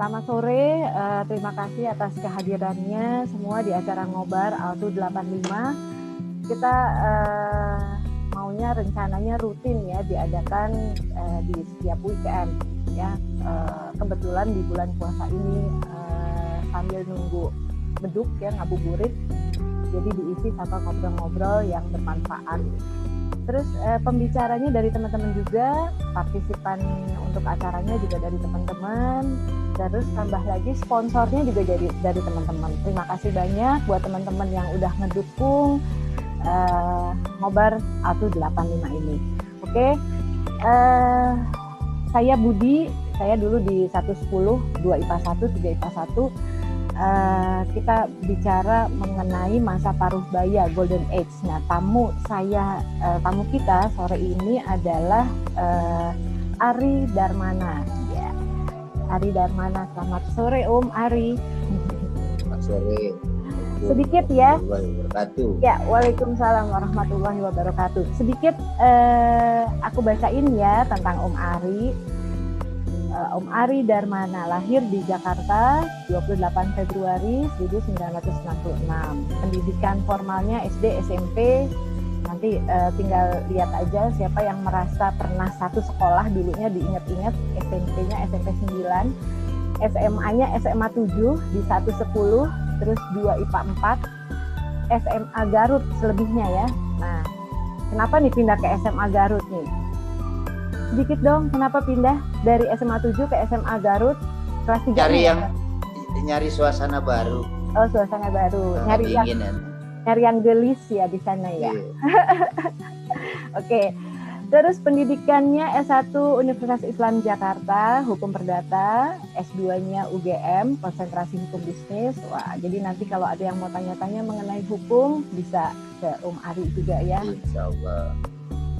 Selamat sore, terima kasih atas kehadirannya semua di acara Ngobar Altu 85. Kita maunya rencananya rutin ya diadakan di setiap weekend ya. Kebetulan di bulan puasa ini sambil nunggu beduk ya, ngabuburit, jadi diisi sama ngobrol-ngobrol yang bermanfaat. Terus pembicaranya dari teman-teman juga, partisipan untuk acaranya juga dari teman-teman, terus tambah lagi sponsornya juga dari teman-teman. Terima kasih banyak buat teman-teman yang udah ngedukung Ngobar Altu 85 ini. Oke, saya Budi, saya dulu di 110, 2 IPA 1, 3 IPA 1. Kita bicara mengenai masa paruh baya, Golden Age. Nah, tamu kita sore ini adalah Ari Darmana. Ya, Ari Darmana. Selamat sore Om Ari. Selamat sore. Sedikit ya. Wabarakatuh. Ya, waalaikumsalam warahmatullahi wabarakatuh. Sedikit aku bacain ya tentang Om Ari. Om Ari Darmana lahir di Jakarta 28 Februari 1966. Pendidikan formalnya SD, SMP. Nanti tinggal lihat aja siapa yang merasa pernah satu sekolah dulunya diingat-ingat. SMP-nya SMP 9, SMA-nya SMA 7 di 110, terus 2 IPA 4, SMA Garut selebihnya ya. Nah, kenapa nih pindah ke SMA Garut nih? Sedikit dong, kenapa pindah dari SMA 7 ke SMA Garut kelas 3? Nyari suasana baru. Oh, suasana baru. Nyari yang gelis ya di sana ya. Yeah. Oke. Terus pendidikannya S1 Universitas Islam Jakarta, Hukum Perdata, S2-nya UGM, konsentrasi hukum bisnis. Wah, jadi nanti kalau ada yang mau tanya-tanya mengenai hukum bisa ke Om Ari juga ya. Insyaallah.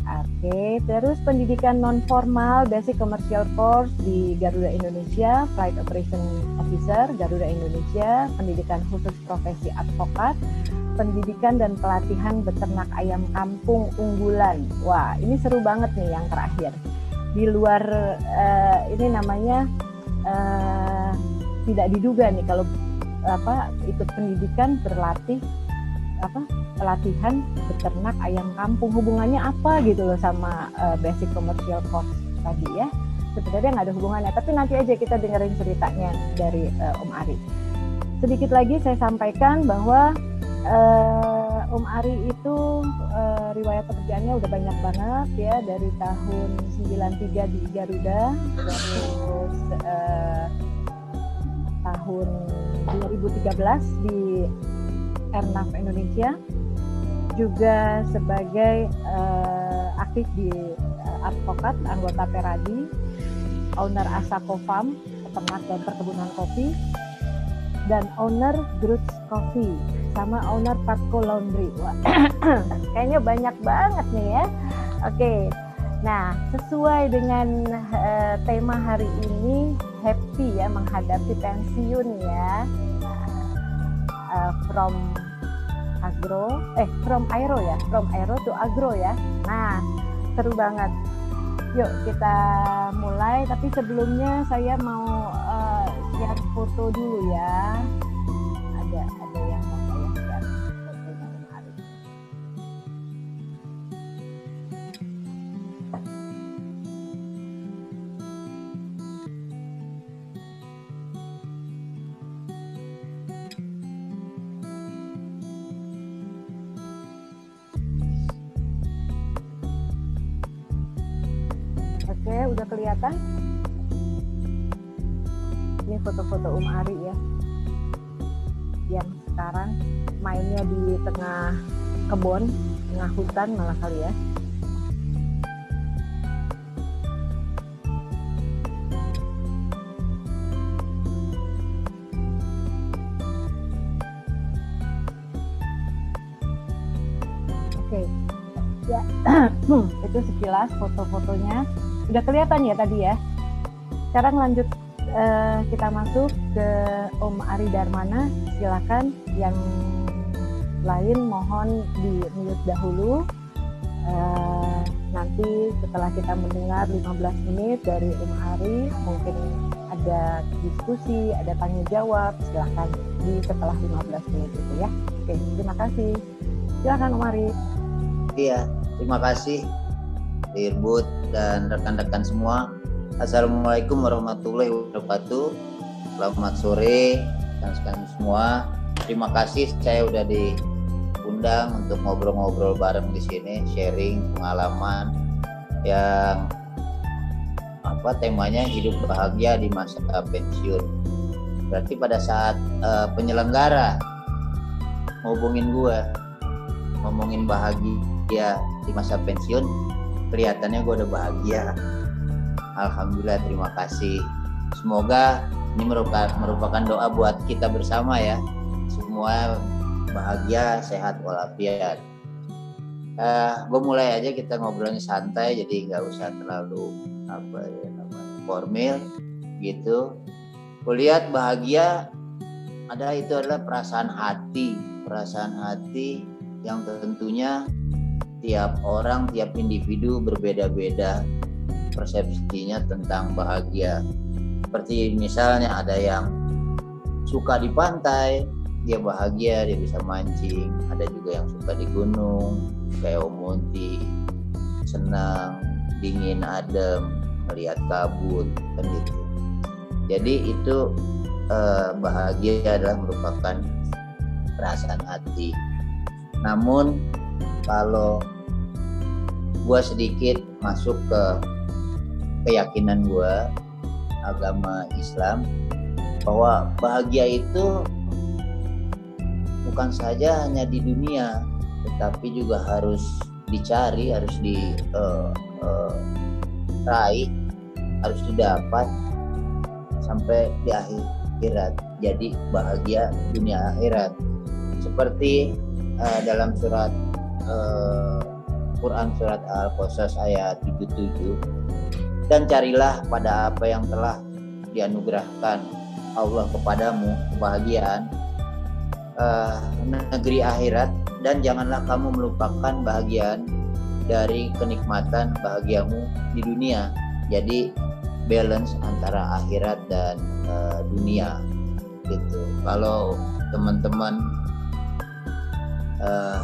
Oke, terus pendidikan non formal Basic Commercial Course di Garuda Indonesia, Flight Operation Officer Garuda Indonesia, pendidikan khusus profesi advokat, pendidikan dan pelatihan beternak ayam kampung unggulan. Wah, ini seru banget nih yang terakhir. Di luar ini namanya tidak diduga nih kalau ikut pendidikan berlatih pelatihan beternak ayam kampung, hubungannya apa gitu loh sama basic commercial course tadi ya. Sebenarnya nggak ada hubungannya, tapi nanti aja kita dengerin ceritanya dari Om Ari. Sedikit lagi saya sampaikan bahwa Om Ari itu riwayat pekerjaannya udah banyak banget ya, dari tahun 93 di Garuda, terus tahun 2013 di Airnav Indonesia, juga sebagai aktif di advokat, anggota Peradi, owner Asako Farm, peternak dan perkebunan kopi, dan owner Gruts Coffee, sama owner Patco Laundry. Wah, kayaknya banyak banget nih ya. Oke, nah sesuai dengan tema hari ini, happy ya menghadapi pensiun ya. From aero to agro ya. Nah, seru banget. Yuk kita mulai, tapi sebelumnya saya mau share foto dulu ya. Ada yang mau saya share fotonya Om Ari. Oke, udah kelihatan? Ini foto-foto Om Ari ya, yang sekarang mainnya di tengah kebun, tengah hutan malah kali ya. Oke, ya itu sekilas foto-fotonya. Udah kelihatan ya tadi ya. Sekarang lanjut kita masuk ke Om Ari Darmana. Silakan, yang lain mohon di mute dahulu. Nanti setelah kita mendengar 15 menit dari Om Ari, mungkin ada ada diskusi, ada tanya jawab, silahkan di setelah 15 menit itu ya. Oke, terima kasih. Silakan Om Ari. Iya, terima kasih Irbut dan rekan-rekan semua. Assalamualaikum warahmatullahi wabarakatuh. Selamat sore rekan-rekan semua. Terima kasih saya udah diundang untuk ngobrol-ngobrol bareng di sini, sharing pengalaman yang temanya hidup bahagia di masa pensiun. Berarti pada saat penyelenggara ngomongin bahagia di masa pensiun, kelihatannya gue udah bahagia. Alhamdulillah, terima kasih. Semoga ini merupakan doa buat kita bersama ya. Semua bahagia, sehat walafiat. Gue mulai aja, kita ngobrolnya santai, jadi nggak usah terlalu formal gitu. Kulihat bahagia adalah perasaan hati yang tentunya tiap orang, tiap individu berbeda-beda persepsinya tentang bahagia. Seperti misalnya ada yang suka di pantai, dia bahagia, dia bisa mancing. Ada juga yang suka di gunung, kayak Om Monty, senang, dingin, adem, melihat kabut, kan gitu. Jadi itu bahagia adalah merupakan perasaan hati. Namun kalau gue sedikit masuk ke keyakinan gue, agama Islam, bahwa bahagia itu bukan saja hanya di dunia, tetapi juga harus dicari, harus diraih, harus didapat sampai di akhirat. Jadi bahagia dunia akhirat. Seperti dalam surat Quran surat Al-Qasas ayat 77, dan carilah pada apa yang telah dianugerahkan Allah kepadamu kebahagiaan negeri akhirat, dan janganlah kamu melupakan bahagian dari kenikmatan bahagiamu di dunia. Jadi balance antara akhirat dan dunia gitu. Kalau teman-teman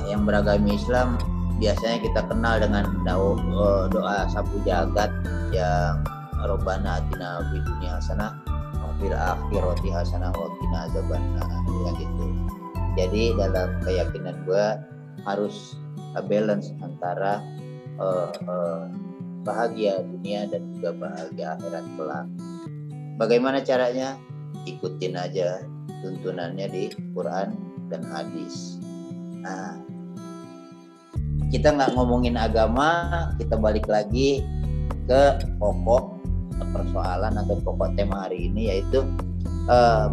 yang beragama Islam, biasanya kita kenal dengan doa sapu jagat yang Rabbana atina fid dunya hasanah wa fil akhirati hasanah wa qina adzabannar, yang gitu. Jadi dalam keyakinan gue harus balance antara bahagia dunia dan juga bahagia akhirat kelak. Bagaimana caranya? Ikutin aja tuntunannya di Quran dan hadis. Nah, kita nggak ngomongin agama, kita balik lagi ke pokok persoalan atau pokok tema hari ini, yaitu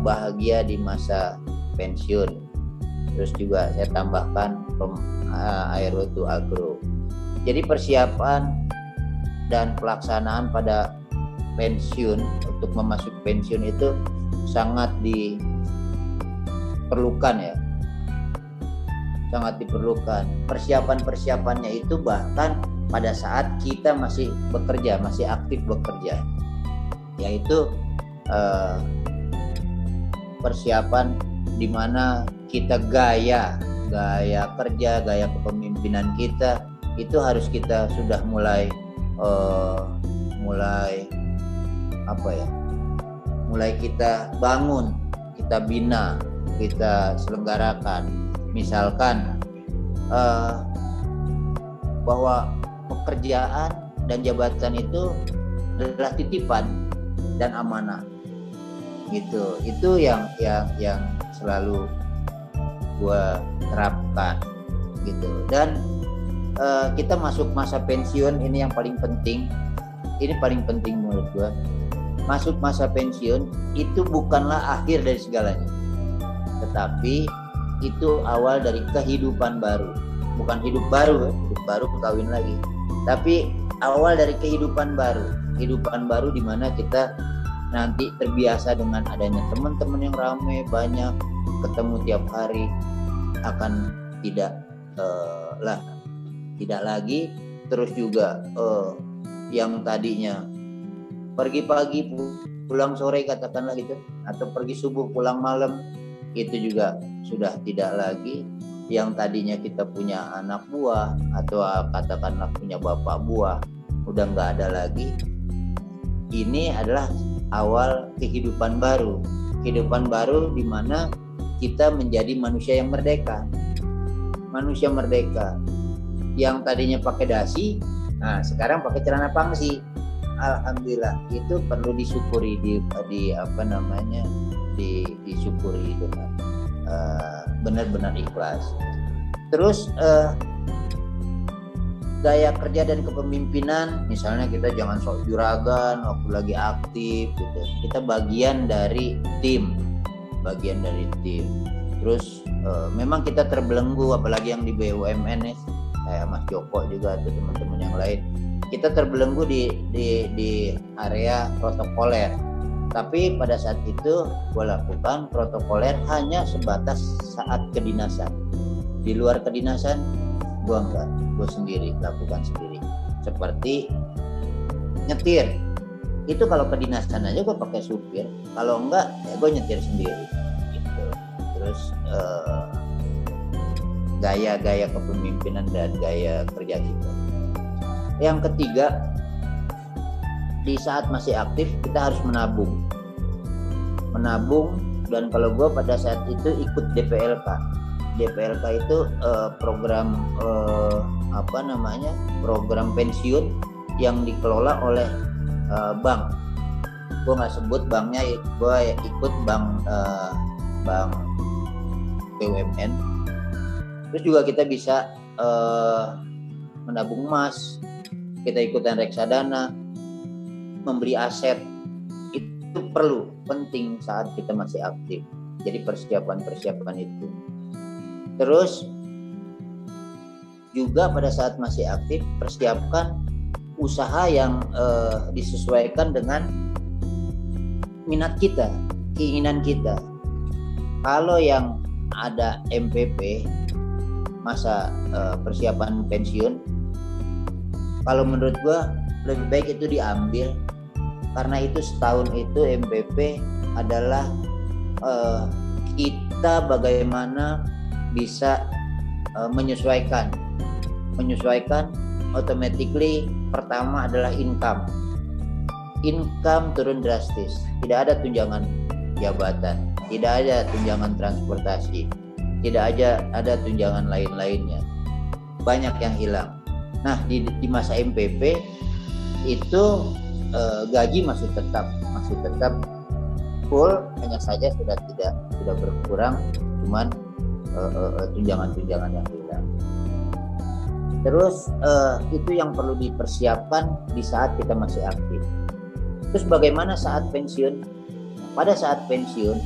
bahagia di masa pensiun. Terus juga saya tambahkan Aero to Agro. Jadi persiapan dan pelaksanaan pada pensiun, untuk memasuki pensiun itu sangat diperlukan ya. Sangat diperlukan. Persiapannya itu bahkan pada saat kita masih bekerja, masih aktif bekerja. Yaitu persiapan di mana kita gaya kerja, gaya kepemimpinan kita itu harus kita sudah mulai kita bangun, kita bina, kita selenggarakan. Misalkan bahwa pekerjaan dan jabatan itu adalah titipan dan amanah gitu. Itu yang selalu gua terapkan gitu. Dan kita masuk masa pensiun, ini yang paling penting. Ini paling penting menurut gua. Masuk masa pensiun itu bukanlah akhir dari segalanya, tetapi itu awal dari kehidupan baru. Bukan hidup baru kawin lagi, tapi awal dari kehidupan baru di mana kita nanti terbiasa dengan adanya teman-teman yang ramai, banyak, ketemu tiap hari, akan tidak lagi. Terus juga yang tadinya pergi pagi pulang sore katakanlah gitu, atau pergi subuh pulang malam, itu juga sudah tidak lagi. Yang tadinya kita punya anak buah atau katakanlah punya bapak buah, udah nggak ada lagi. Ini adalah awal kehidupan baru di mana kita menjadi manusia yang merdeka. Manusia merdeka yang tadinya pakai dasi, nah sekarang pakai celana pangsi. Alhamdulillah, itu perlu disyukuri, disyukuri dengan benar-benar ikhlas. Terus gaya kerja dan kepemimpinan, misalnya kita jangan sok juragan waktu lagi aktif gitu. Kita bagian dari tim. Terus memang kita terbelenggu, apalagi yang di BUMN nih, kayak Mas Joko juga atau teman-teman yang lain. Kita terbelenggu di area protokoler. Tapi pada saat itu gue lakukan protokoler hanya sebatas saat kedinasan. Di luar kedinasan gue enggak, gue sendiri, lakukan sendiri. Seperti nyetir, itu kalau kedinasan aja gue pakai supir, kalau enggak ya gue nyetir sendiri gitu. Terus gaya kepemimpinan dan gaya kerja kita. Yang ketiga, di saat masih aktif kita harus menabung, dan kalau gue pada saat itu ikut DPLK itu program program pensiun yang dikelola oleh bank. Gue nggak sebut banknya, gue ikut bank BUMN. Terus juga kita bisa menabung emas, kita ikutan reksadana, membeli aset. Itu penting saat kita masih aktif. Jadi persiapan itu. Terus juga pada saat masih aktif, persiapkan usaha yang disesuaikan dengan minat kita, keinginan kita. Kalau yang ada MPP, masa persiapan pensiun, kalau menurut gua lebih baik itu diambil, karena itu setahun itu MPP adalah kita bagaimana bisa menyesuaikan automatically. Pertama adalah income turun drastis, tidak ada tunjangan jabatan, tidak ada tunjangan transportasi, tidak ada tunjangan lain-lainnya, banyak yang hilang. Nah di masa MPP itu gaji masih tetap full, hanya saja sudah berkurang, cuman tunjangan yang hilang. Terus itu yang perlu dipersiapkan di saat kita masih aktif. Terus bagaimana saat pensiun? Pada saat pensiun,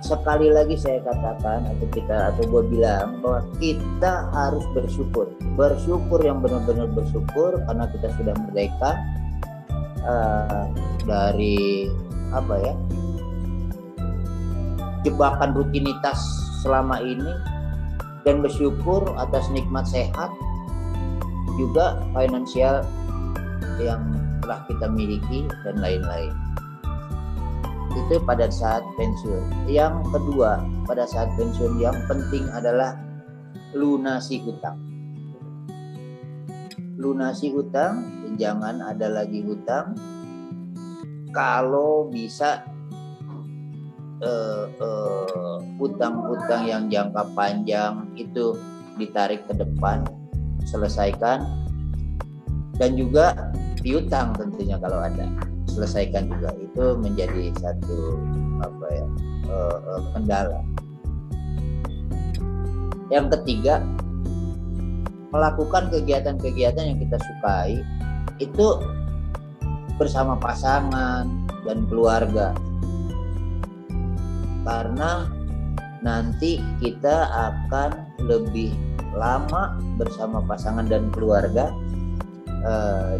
sekali lagi saya katakan atau gue bilang bahwa kita harus bersyukur yang benar-benar bersyukur, karena kita sudah merdeka dari jebakan rutinitas selama ini, dan bersyukur atas nikmat sehat, juga finansial yang telah kita miliki dan lain-lain. Itu pada saat pensiun. Yang kedua, pada saat pensiun yang penting adalah lunasi hutang. Jangan ada lagi hutang. Kalau bisa hutang-hutang yang jangka panjang itu ditarik ke depan, selesaikan. Dan juga piutang tentunya kalau ada, selesaikan juga. Itu menjadi satu kendala. Yang ketiga, melakukan kegiatan-kegiatan yang kita sukai itu bersama pasangan dan keluarga, karena nanti kita akan lebih lama bersama pasangan dan keluarga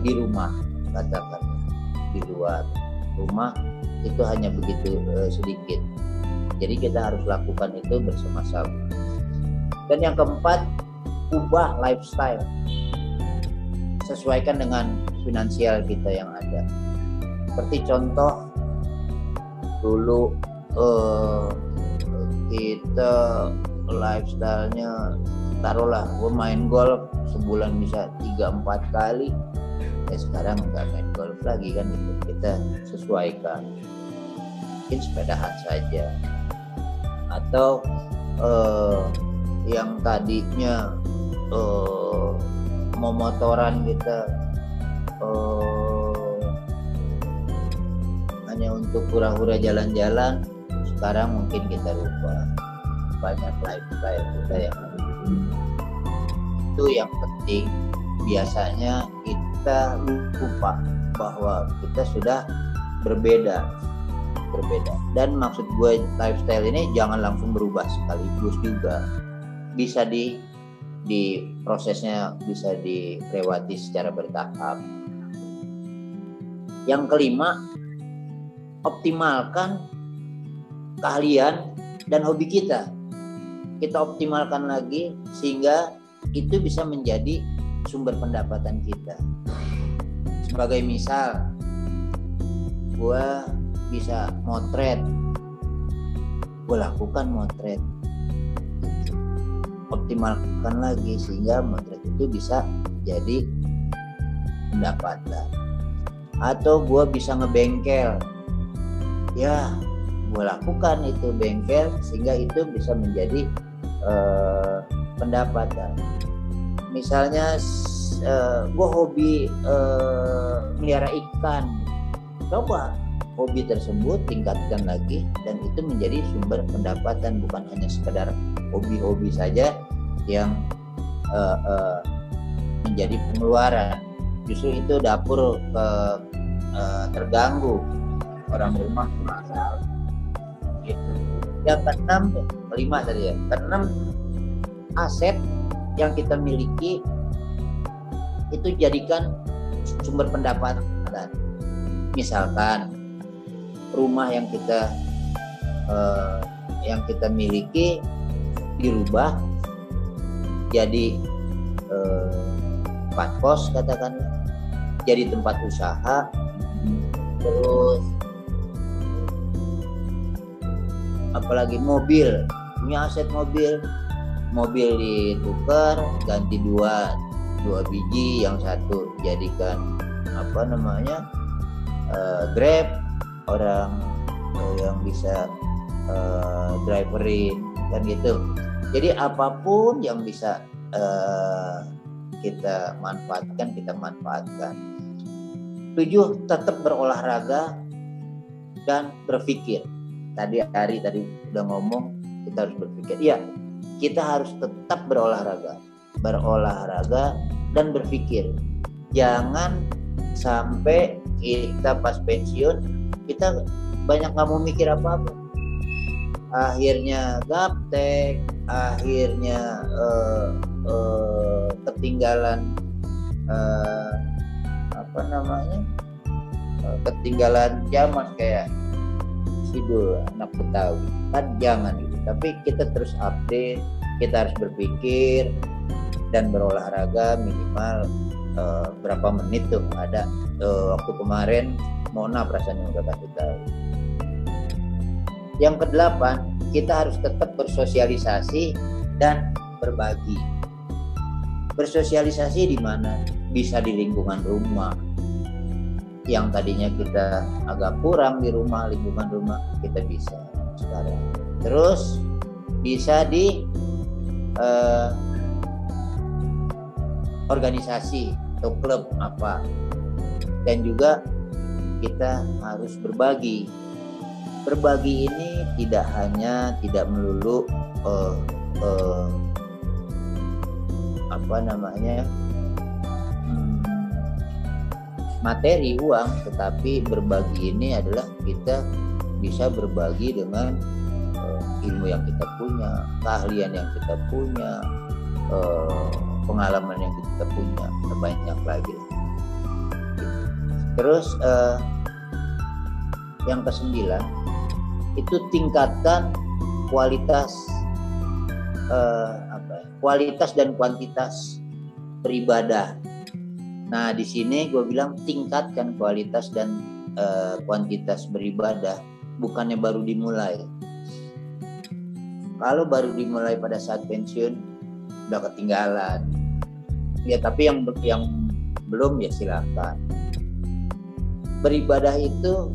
di rumah, katakan di luar rumah itu hanya begitu sedikit. Jadi kita harus lakukan itu bersama-sama. Dan yang keempat, ubah lifestyle, sesuaikan dengan finansial kita yang ada. Seperti contoh dulu kita lifestyle-nya, taruhlah gue main golf sebulan bisa 3-4 kali, ya sekarang nggak main golf lagi kan, gitu. Kita sesuaikan, mungkin sepedahan saja, atau yang tadinya mau motoran kita hanya untuk hura-hura jalan-jalan, sekarang mungkin kita rubah banyak lifestyle kita yang itu yang penting. Biasanya kita lupa bahwa kita sudah berbeda. Dan maksud gue lifestyle ini jangan langsung berubah sekaligus juga, bisa di prosesnya bisa dilewati secara bertahap. Yang kelima, optimalkan keahlian dan hobi kita. Kita optimalkan lagi sehingga itu bisa menjadi sumber pendapatan kita. Sebagai misal, gue bisa motret, gue lakukan motret, optimalkan lagi sehingga motret itu bisa jadi pendapatan. Atau gue bisa ngebengkel, ya gue lakukan itu bengkel sehingga itu bisa menjadi pendapatan. Misalnya gue hobi melihara ikan, coba hobi tersebut tingkatkan lagi dan itu menjadi sumber pendapatan, bukan hanya sekedar hobi-hobi saja yang menjadi pengeluaran. Justru itu dapur terganggu, orang rumah masalah. Gitu. Yang keenam, kelima tadi ya. Keenam, aset yang kita miliki itu jadikan sumber pendapatan. Misalkan rumah yang kita miliki dirubah jadi tempat kos, katakanlah, jadi tempat usaha, terus apalagi mobil, punya aset mobil ditukar, ganti dua biji, yang satu jadikan Grab, orang yang bisa driverin kan gitu. Jadi apapun yang bisa kita manfaatkan. 7, tetap berolahraga dan berpikir. Tadi udah ngomong, kita harus berpikir. Iya, kita harus tetap berolahraga dan berpikir. Jangan sampai kita pas pensiun kita banyak nggak mau mikir apa-apa, akhirnya gaptek, akhirnya ketinggalan ketinggalan zaman kayak Sidul anak Betawi kan. Jangan gitu, tapi kita terus update, kita harus berpikir dan berolahraga minimal berapa menit tuh ada. Waktu kemarin Mona rasanya udah kasih tahu. Yang ke-8, kita harus tetap bersosialisasi dan berbagi. Bersosialisasi di mana? Bisa di lingkungan rumah, yang tadinya kita agak kurang di rumah, lingkungan rumah kita bisa sekarang. Terus bisa di organisasi atau klub apa, dan juga kita harus berbagi. Berbagi ini tidak melulu materi, uang, tetapi berbagi ini adalah kita bisa berbagi dengan ilmu yang kita punya, keahlian yang kita punya, pengalaman yang kita punya, banyak lagi. Terus yang ke-9 itu tingkatkan kualitas dan kuantitas beribadah. Nah, di sini gue bilang tingkatkan kualitas dan kuantitas beribadah bukannya baru dimulai. Kalau baru dimulai pada saat pensiun udah ketinggalan. Ya tapi yang belum ya silakan. Beribadah itu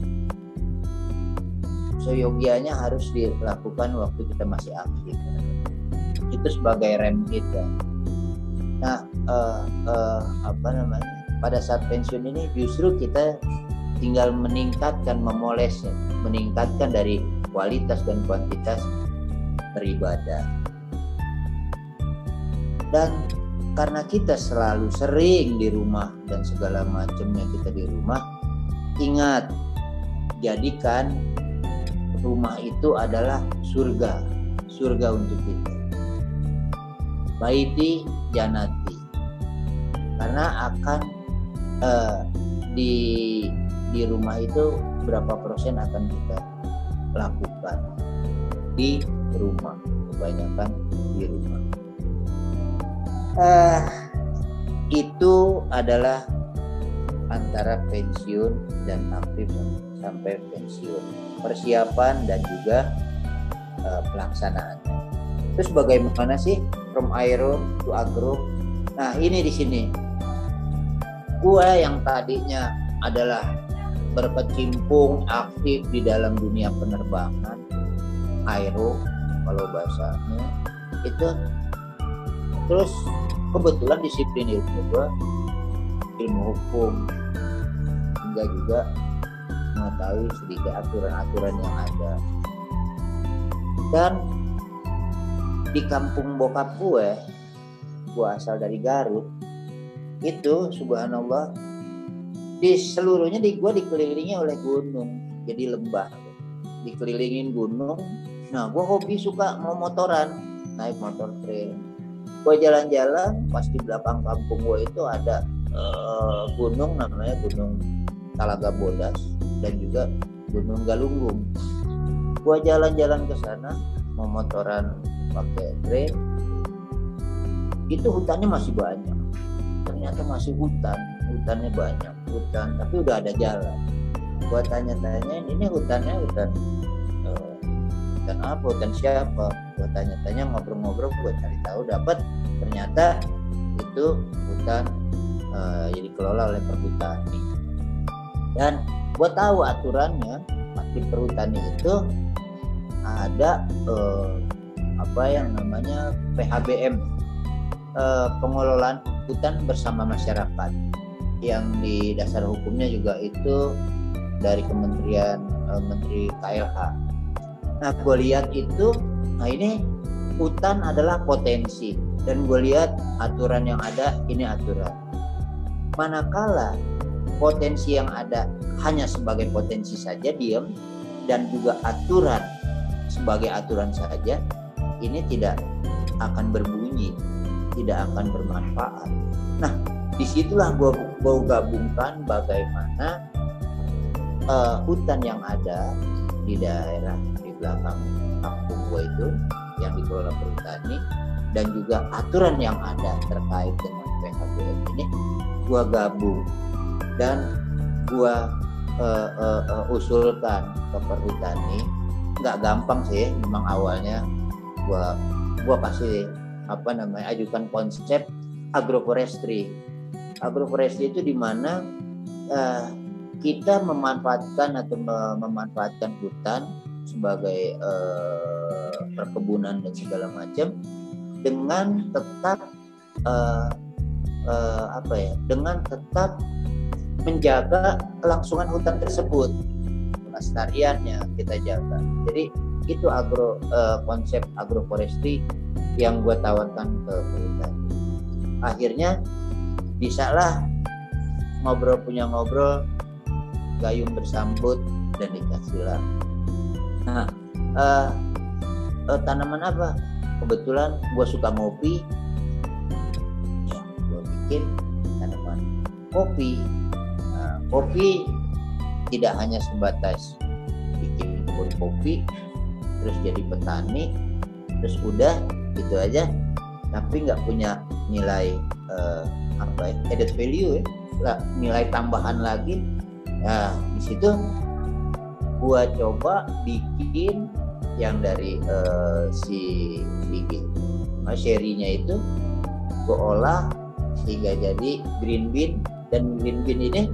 seyogianya harus dilakukan waktu kita masih aktif. Itu sebagai rem kita. Nah, pada saat pensiun ini justru kita tinggal meningkatkan, memolesnya, meningkatkan dari kualitas dan kuantitas beribadah. Dan karena kita selalu sering di rumah dan segala macamnya kita di rumah, ingat, jadikan rumah itu adalah surga untuk kita. Baiti janati, karena akan di rumah itu berapa persen akan kita lakukan di rumah, kebanyakan di rumah. Itu adalah antara pensiun dan aktif sampai pensiun, persiapan dan juga pelaksanaannya. Terus bagaimana sih from aero to agro? Nah ini di sini, gue yang tadinya adalah berkecimpung aktif di dalam dunia penerbangan, aero kalau bahasanya itu, terus kebetulan disiplin ilmu gue ilmu hukum, hingga juga mengetahui sedikit aturan-aturan yang ada. Dan di kampung bokap gue asal dari Garut, itu subhanallah di seluruhnya gue dikelilingi oleh gunung, jadi lembah, dikelilingin gunung. Nah gue hobi suka mau motoran, naik motor trail. Gue jalan-jalan, pas di belakang kampung gue itu ada gunung namanya Gunung Talaga Bodas dan juga Gunung Galunggung. Gue jalan-jalan ke sana mau motoran pakai trail, itu hutannya masih banyak. Ternyata masih hutannya banyak, tapi udah ada jalan. Gue tanya-tanya, ini hutannya hutan apa, hutan siapa? Gue tanya-tanya, ngobrol-ngobrol, gue cari tahu, dapat ternyata itu hutan jadi dikelola oleh perhutani. Dan gue tahu aturannya, di perhutani itu ada apa yang namanya PHBM, pengelolaan hutan bersama masyarakat, yang di dasar hukumnya juga itu dari Kementerian Menteri KLH. Nah gue lihat itu, nah ini hutan adalah potensi, dan gue lihat aturan yang ada, ini aturan. Manakala potensi yang ada hanya sebagai potensi saja, diam, dan juga aturan sebagai aturan saja, ini tidak akan berbunyi, tidak akan bermanfaat. Nah disitulah gue gabungkan bagaimana hutan yang ada di daerah di belakang kampung gue itu yang dikelola perhutani, dan juga aturan yang ada terkait dengan PHBM ini gue gabung dan gue usulkan ke perhutani. Nggak gampang sih memang awalnya, gue kasih ajukan konsep agroforestry. Agroforestry itu di mana kita memanfaatkan hutan sebagai perkebunan dan segala macam, dengan tetap dengan tetap menjaga kelangsungan hutan tersebut, kelestariannya kita jaga. Jadi itu konsep agroforestry yang gue tawarkan ke perhutani. Akhirnya bisalah ngobrol, gayung bersambut, dan dikasihlah. Nah, tanaman apa? Kebetulan gue suka ngopi, ya gue bikin tanaman kopi. Nah, kopi tidak hanya sebatas bikin kebun kopi, terus jadi petani, terus udah gitu aja, tapi nggak punya nilai added value, nilai tambahan lagi. Nah, di situ gua coba bikin yang dari si serinya itu gua olah sehingga jadi green bean, dan green bean ini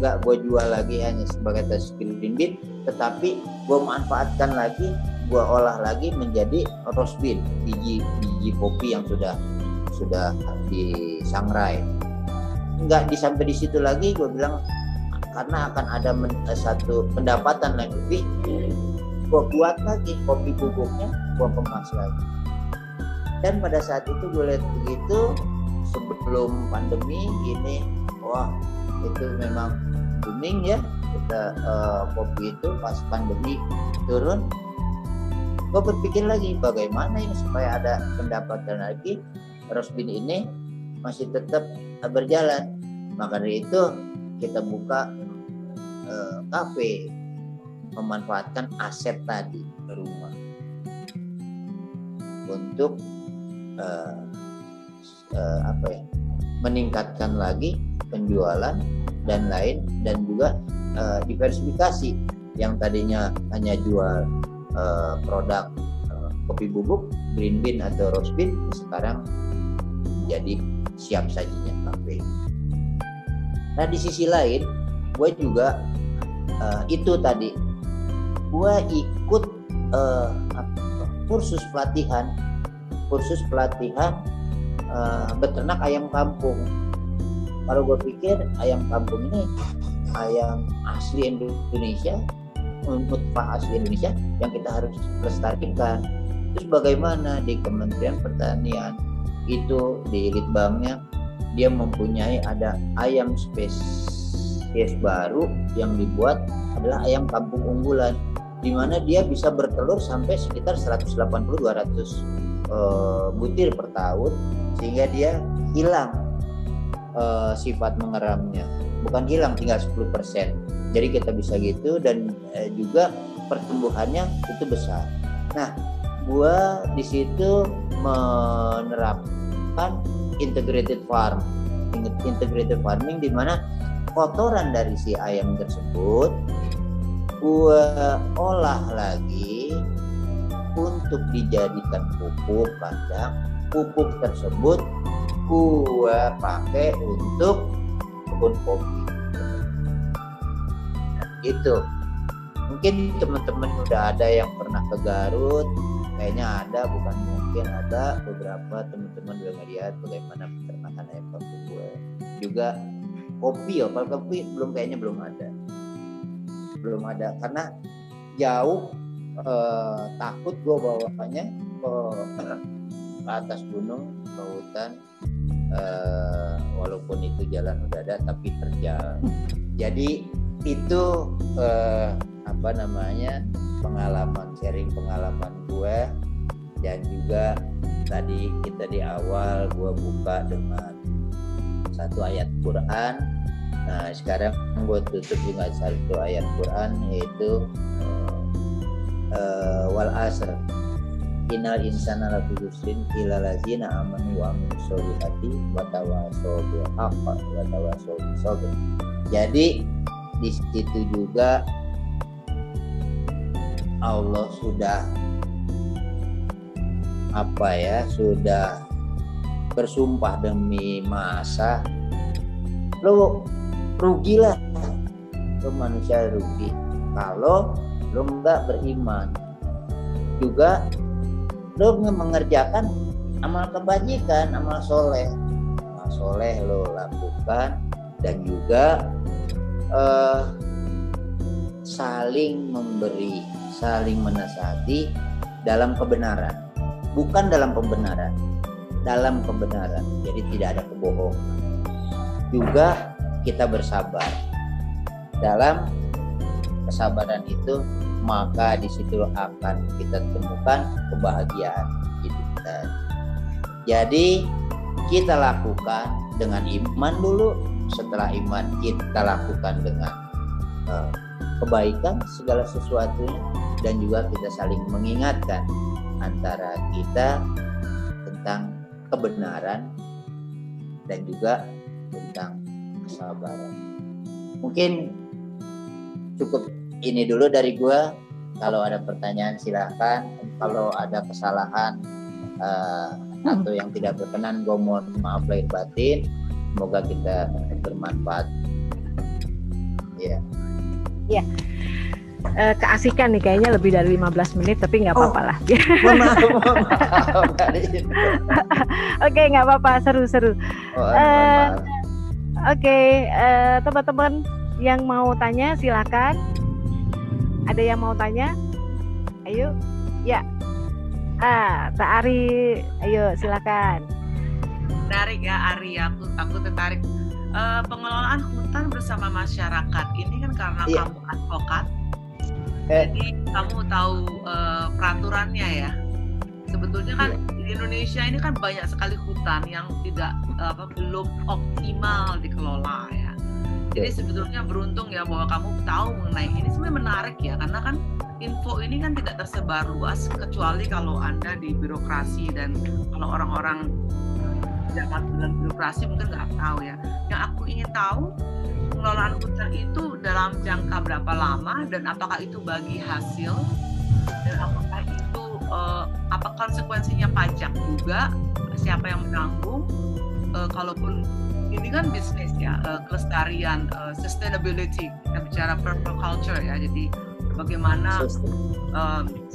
nggak gue jual lagi hanya sebagai tes green bean, tetapi gue manfaatkan lagi, gue olah lagi menjadi roast bean, biji kopi yang sudah disangrai. Nggak sampai di situ lagi, gue bilang karena akan ada satu pendapatan yang lebih, gue buat lagi kopi bubuknya, gue kemas lagi. Dan pada saat itu gue lihat begitu, sebelum pandemi ini, wah itu memang booming ya, kita kopi itu pas pandemi turun. Gue berpikir lagi bagaimana ini supaya ada pendapatan lagi, roast bean ini masih tetap berjalan. Maka dari itu kita buka kafe, memanfaatkan aset tadi rumah untuk meningkatkan lagi penjualan dan lain, dan juga diversifikasi yang tadinya hanya jual produk kopi bubuk, green bean atau roast bean, sekarang menjadi siap sajinya kafe. Nah di sisi lain gue juga itu tadi gue ikut kursus pelatihan beternak ayam kampung. Kalau gue pikir ayam kampung ini ayam asli Indonesia, mutfah asli Indonesia yang kita harus lestarikan. Terus bagaimana di Kementerian Pertanian itu di Litbangnya dia mempunyai ada ayam spesies baru yang dibuat adalah ayam kampung unggulan, di mana dia bisa bertelur sampai sekitar 180-200 butir per tahun, sehingga dia hilang sifat mengeramnya, bukan hilang, tinggal 10%. Jadi kita bisa gitu, dan juga pertumbuhannya itu besar. Nah, gua di situ menerapkan integrated farming, di mana kotoran dari si ayam tersebut gua olah lagi untuk dijadikan pupuk kandang. Pupuk tersebut gua pakai untuk kebun kopi. Gitu. Mungkin teman-teman udah ada yang pernah ke Garut, kayaknya ada, bukan mungkin, ada beberapa teman-teman udah melihat bagaimana peternakan ayam kampung gue. Juga kopi, kalau kopi kayaknya belum ada karena jauh. Takut gue bawanya ke atas gunung, ke hutan, walaupun itu jalan udah ada tapi terjal. Jadi itu sharing pengalaman gue. Dan juga tadi kita di awal gue buka dengan satu ayat Quran. Nah sekarang gue tutup juga satu ayat Quran, yaitu wal asr innal insana lafi khusrin illa allazina amanu wa amilus solihati wa tawassaw bil haqqi wa tawassaw bis sabr. Jadi di situ juga Allah sudah sudah bersumpah demi masa, lo rugilah, lo manusia rugi kalau lo nggak beriman. Juga lo mengerjakan amal kebajikan, amal soleh lo lakukan, dan juga saling memberi, saling menasihati dalam kebenaran, bukan dalam pembenaran, dalam kebenaran. Jadi tidak ada kebohongan. Juga kita bersabar. Dalam kesabaran itu, maka di situ akan kita temukan kebahagiaan hidup kita. Jadi kita lakukan dengan iman dulu. Setelah iman kita lakukan dengan kebaikan segala sesuatunya, dan juga kita saling mengingatkan antara kita tentang kebenaran dan juga tentang kesabaran. Mungkin cukup ini dulu dari gua. Kalau ada pertanyaan silakan. Kalau ada kesalahan atau yang tidak berkenan, gua mohon maaf lahir batin. Semoga kita bermanfaat. Ya. Iya. Keasikan nih kayaknya lebih dari 15 menit, tapi nggak apa-apa lah. Mohon maaf. Oke, nggak apa-apa, seru-seru. Oke, teman-teman yang mau tanya silakan. Ada yang mau tanya? Ayo, ya. Kak Ari, ayo silakan. Menarik ya Ari, aku tertarik. Pengelolaan hutan bersama masyarakat ini kan karena kamu advokat, jadi kamu tahu peraturannya ya. Sebetulnya kan di Indonesia ini kan banyak sekali hutan yang tidak belum optimal dikelola ya. Jadi sebetulnya beruntung ya bahwa kamu tahu mengenai ini. Sebenarnya menarik ya, karena kan info ini kan tidak tersebar luas kecuali kalau Anda di birokrasi, dan kalau orang-orang tidak dalam birokrasi mungkin nggak tahu ya. Yang aku ingin tahu, pengelolaan hutan itu dalam jangka berapa lama, dan apakah itu bagi hasil, dan apakah itu apa konsekuensinya pajak juga, siapa yang menanggung, kalaupun ini kan bisnis ya, kelestarian, sustainability, kita bicara permaculture ya, jadi bagaimana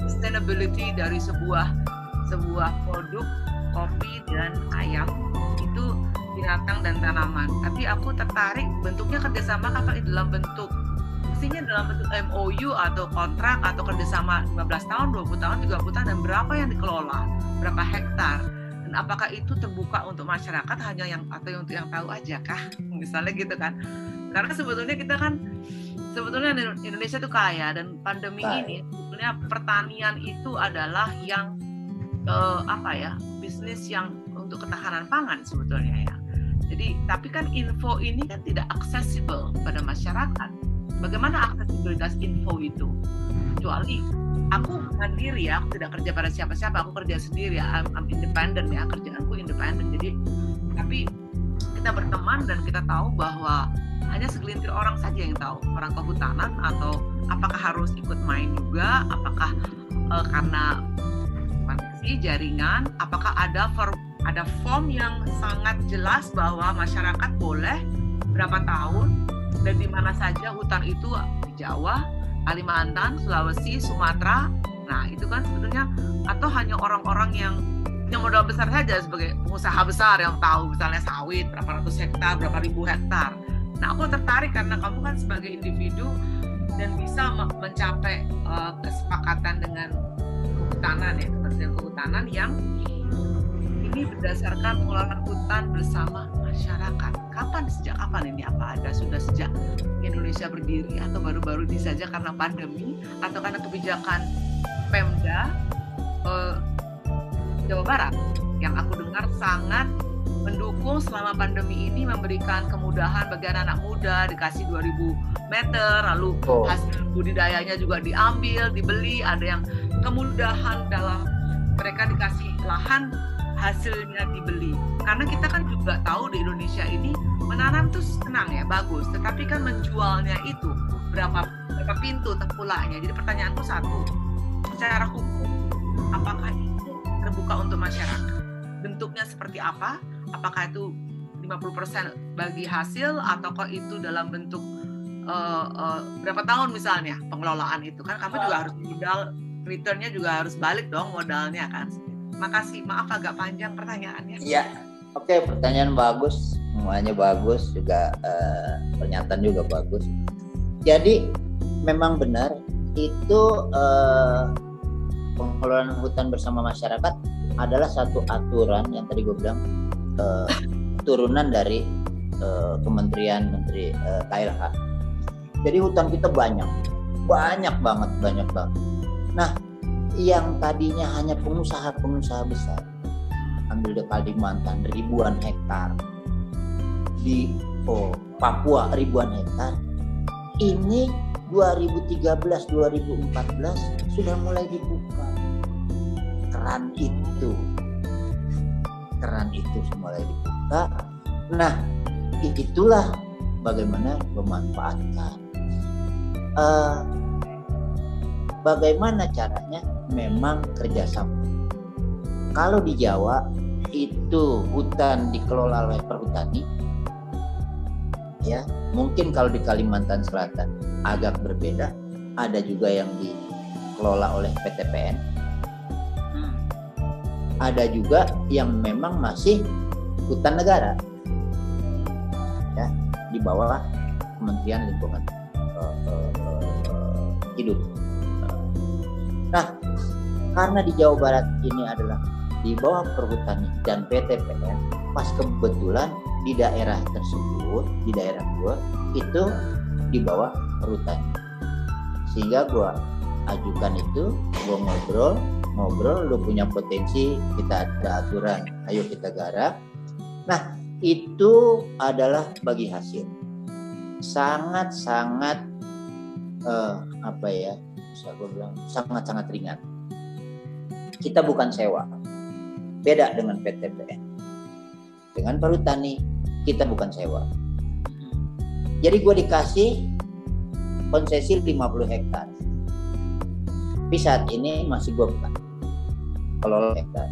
sustainability dari sebuah produk kopi dan ayam itu binatang dan tanaman. Tapi aku tertarik bentuknya kerjasama apa dalam bentuk, mestinya dalam bentuk MOU atau kontrak atau kerjasama 15 tahun, 20 tahun, 30 tahun, dan berapa yang dikelola, berapa hektar, dan apakah itu terbuka untuk masyarakat hanya yang tahu aja kah, misalnya gitu kan. Karena sebetulnya kita kan Indonesia itu kaya, dan pandemi ini sebetulnya pertanian itu adalah yang bisnis yang untuk ketahanan pangan sebetulnya ya. Jadi tapi kan info ini kan tidak accessible pada masyarakat. Bagaimana aksesibilitas info itu? Kecuali aku mandiri ya, aku tidak kerja pada siapa-siapa, aku kerja sendiri ya, I'm independent ya, kerjaanku independen. Jadi tapi kita berteman dan kita tahu bahwa hanya segelintir orang saja yang tahu, orang kehutanan, atau apakah harus ikut main juga, apakah karena jaringan, apakah ada form yang sangat jelas bahwa masyarakat boleh berapa tahun dan di mana saja hutan itu, di Jawa, Kalimantan, Sulawesi, Sumatera. Nah itu kan sebetulnya, atau hanya orang-orang yang modal besar saja sebagai pengusaha besar yang tahu, misalnya sawit berapa ratus hektar, berapa ribu hektar. Nah aku tertarik karena kamu kan sebagai individu dan bisa mencapai kesepakatan dengan kehutanan ya, Kementerian Kehutanan yang ini berdasarkan pengelolaan hutan bersama masyarakat. Sejak kapan ini? Apa ada sudah sejak Indonesia berdiri, atau baru-baru ini saja karena pandemi, atau karena kebijakan Pemda Jawa Barat yang aku dengar sangat mendukung selama pandemi ini, memberikan kemudahan bagi anak-anak muda, dikasih 2.000 meter, lalu hasil budidayanya juga diambil, dibeli, ada yang kemudahan dalam mereka dikasih lahan, hasilnya dibeli. Karena kita kan juga tahu di Indonesia ini menanam tuh senang ya, bagus, tetapi kan menjualnya itu berapa pintu terpulaknya. Jadi pertanyaanku satu, secara hukum apakah itu terbuka untuk masyarakat? Bentuknya seperti apa? Apakah itu 50% bagi hasil, ataukah itu dalam bentuk berapa tahun misalnya pengelolaan itu? Kan kamu juga harus modal, returnnya juga harus balik dong modalnya kan. Makasih, maaf agak panjang pertanyaannya. Iya, oke, pertanyaan bagus, semuanya bagus, juga pernyataan juga bagus. Jadi memang benar itu pengelolaan hutan bersama masyarakat adalah satu aturan yang tadi gue bilang turunan dari Kementerian KLH. Jadi hutan kita banyak banget. Nah, yang tadinya hanya pengusaha besar, ambil di Kalimantan ribuan hektar, di Papua ribuan hektar, ini 2013-2014 sudah mulai dibuka keran itu mulai dibuka. Nah, itulah bagaimana memanfaatkan. bagaimana caranya? Memang kerjasama. Kalau di Jawa itu hutan dikelola oleh perhutani, ya mungkin kalau di Kalimantan Selatan agak berbeda, ada juga yang dikelola oleh PTPN, ada juga yang memang masih hutan negara, ya di bawah Kementerian Lingkungan Hidup. Nah, karena di Jawa Barat ini adalah di bawah perhutani dan PTPN, pas kebetulan di daerah tersebut, di daerah gua itu di bawah perhutani, sehingga gua ajukan itu, gua ngobrol, lu punya potensi, kita ada aturan, ayo kita garap. Nah, itu adalah bagi hasil sangat-sangat bisa gue bilang sangat-sangat ringan. Kita bukan sewa, beda dengan PTPN. Dengan perhutani kita bukan sewa. Jadi gue dikasih konsesi 50 hektar. Tapi saat ini masih gue bukan kelola hektar.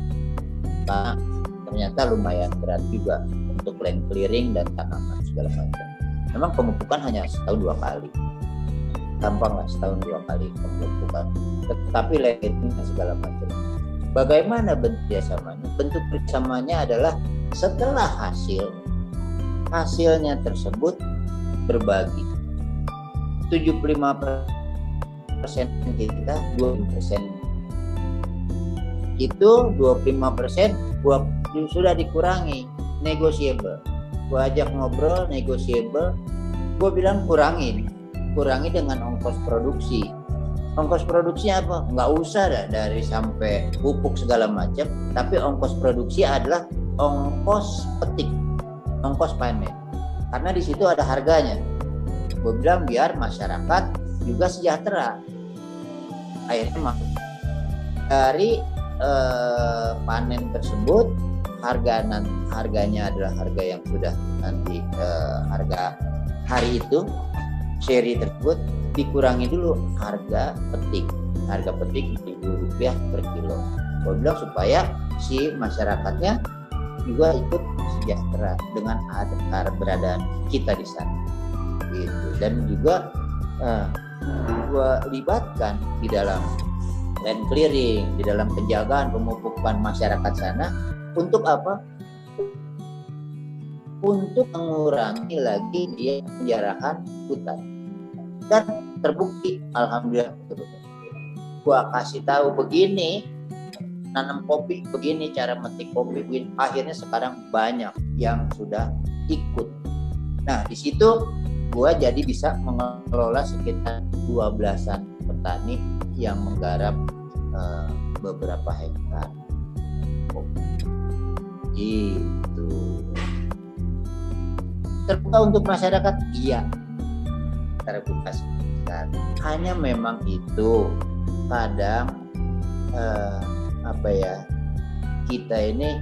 Nah, ternyata lumayan berat juga untuk land clearing dan tanaman segala macam. Memang pemupukan hanya setahun 2 kali. Gampang lah setahun 2 kali pemupukan. Tetapi lighting dan segala macam. Bagaimana bentuk kerjasamanya? Bentuk kerjasamanya adalah setelah hasilnya tersebut berbagi. 75% kita, 20% itu 25% gua sudah dikurangi, negotiable. Gua ajak ngobrol, negotiable. Gua bilang kurangi dengan ongkos produksi. Ongkos produksinya apa? Nggak usah dah dari sampai pupuk segala macam, tapi ongkos produksi adalah ongkos petik, ongkos panen. Karena di situ ada harganya. Gue bilang biar masyarakat juga sejahtera. Akhirnya dari panen tersebut harganya adalah harga yang sudah nanti harga hari itu seri tersebut dikurangi dulu harga petik Rp1.000 per kilo. Gue bilang supaya si masyarakatnya juga ikut sejahtera dengan keberadaan kita di sana gitu. Dan juga gue libatkan di dalam land clearing, di dalam penjagaan pemupukan masyarakat sana. Untuk apa? Untuk mengurangi lagi dia penjarahan hutan. Dan terbukti, alhamdulillah. Gua kasih tahu begini, nanam kopi begini, cara metik kopi begini. Akhirnya sekarang banyak yang sudah ikut. Nah, di situ gua jadi bisa mengelola sekitar 12-an petani yang menggarap beberapa hektar kopi. Gitu. Terbuka untuk masyarakat, iya. Terbuka sekitar. Hanya memang itu kadang kita ini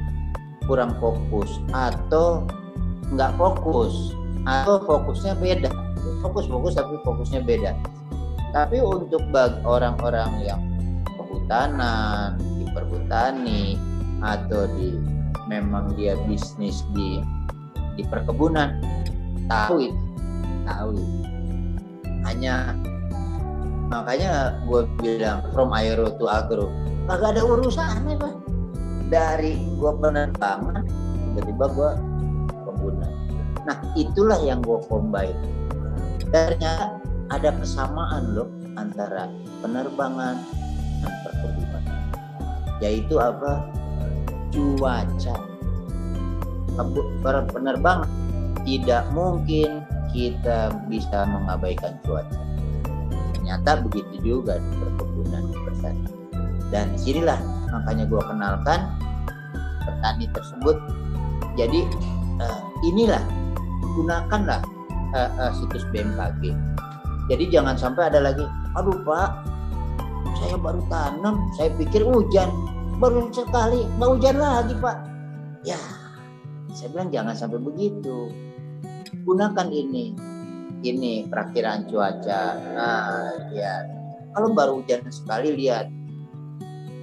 kurang fokus atau nggak fokus atau fokusnya beda. Fokus tapi fokusnya beda. Tapi untuk orang-orang yang kehutanan, di perhutani atau memang dia bisnis di perkebunan, tahu itu. Makanya gue bilang from aero to agro, kagak ada urusannya Pak. Dari gue penerbangan tiba-tiba gue perkebunan. Nah itulah yang gue combine. Ternyata ada kesamaan loh antara penerbangan dan perkebunan, yaitu apa? Cuaca. Penerbangan tidak mungkin kita bisa mengabaikan cuaca. Ternyata begitu juga di perkebunan petani. Dan disinilah makanya gue kenalkan petani tersebut. Jadi inilah gunakanlah situs BMKG. Jadi jangan sampai ada lagi, aduh Pak, saya baru tanam, saya pikir hujan, baru sekali nggak hujan lagi Pak. Ya, saya bilang jangan sampai begitu. Gunakan ini ini perakiraan cuaca. Nah, ya kalau baru hujan sekali, lihat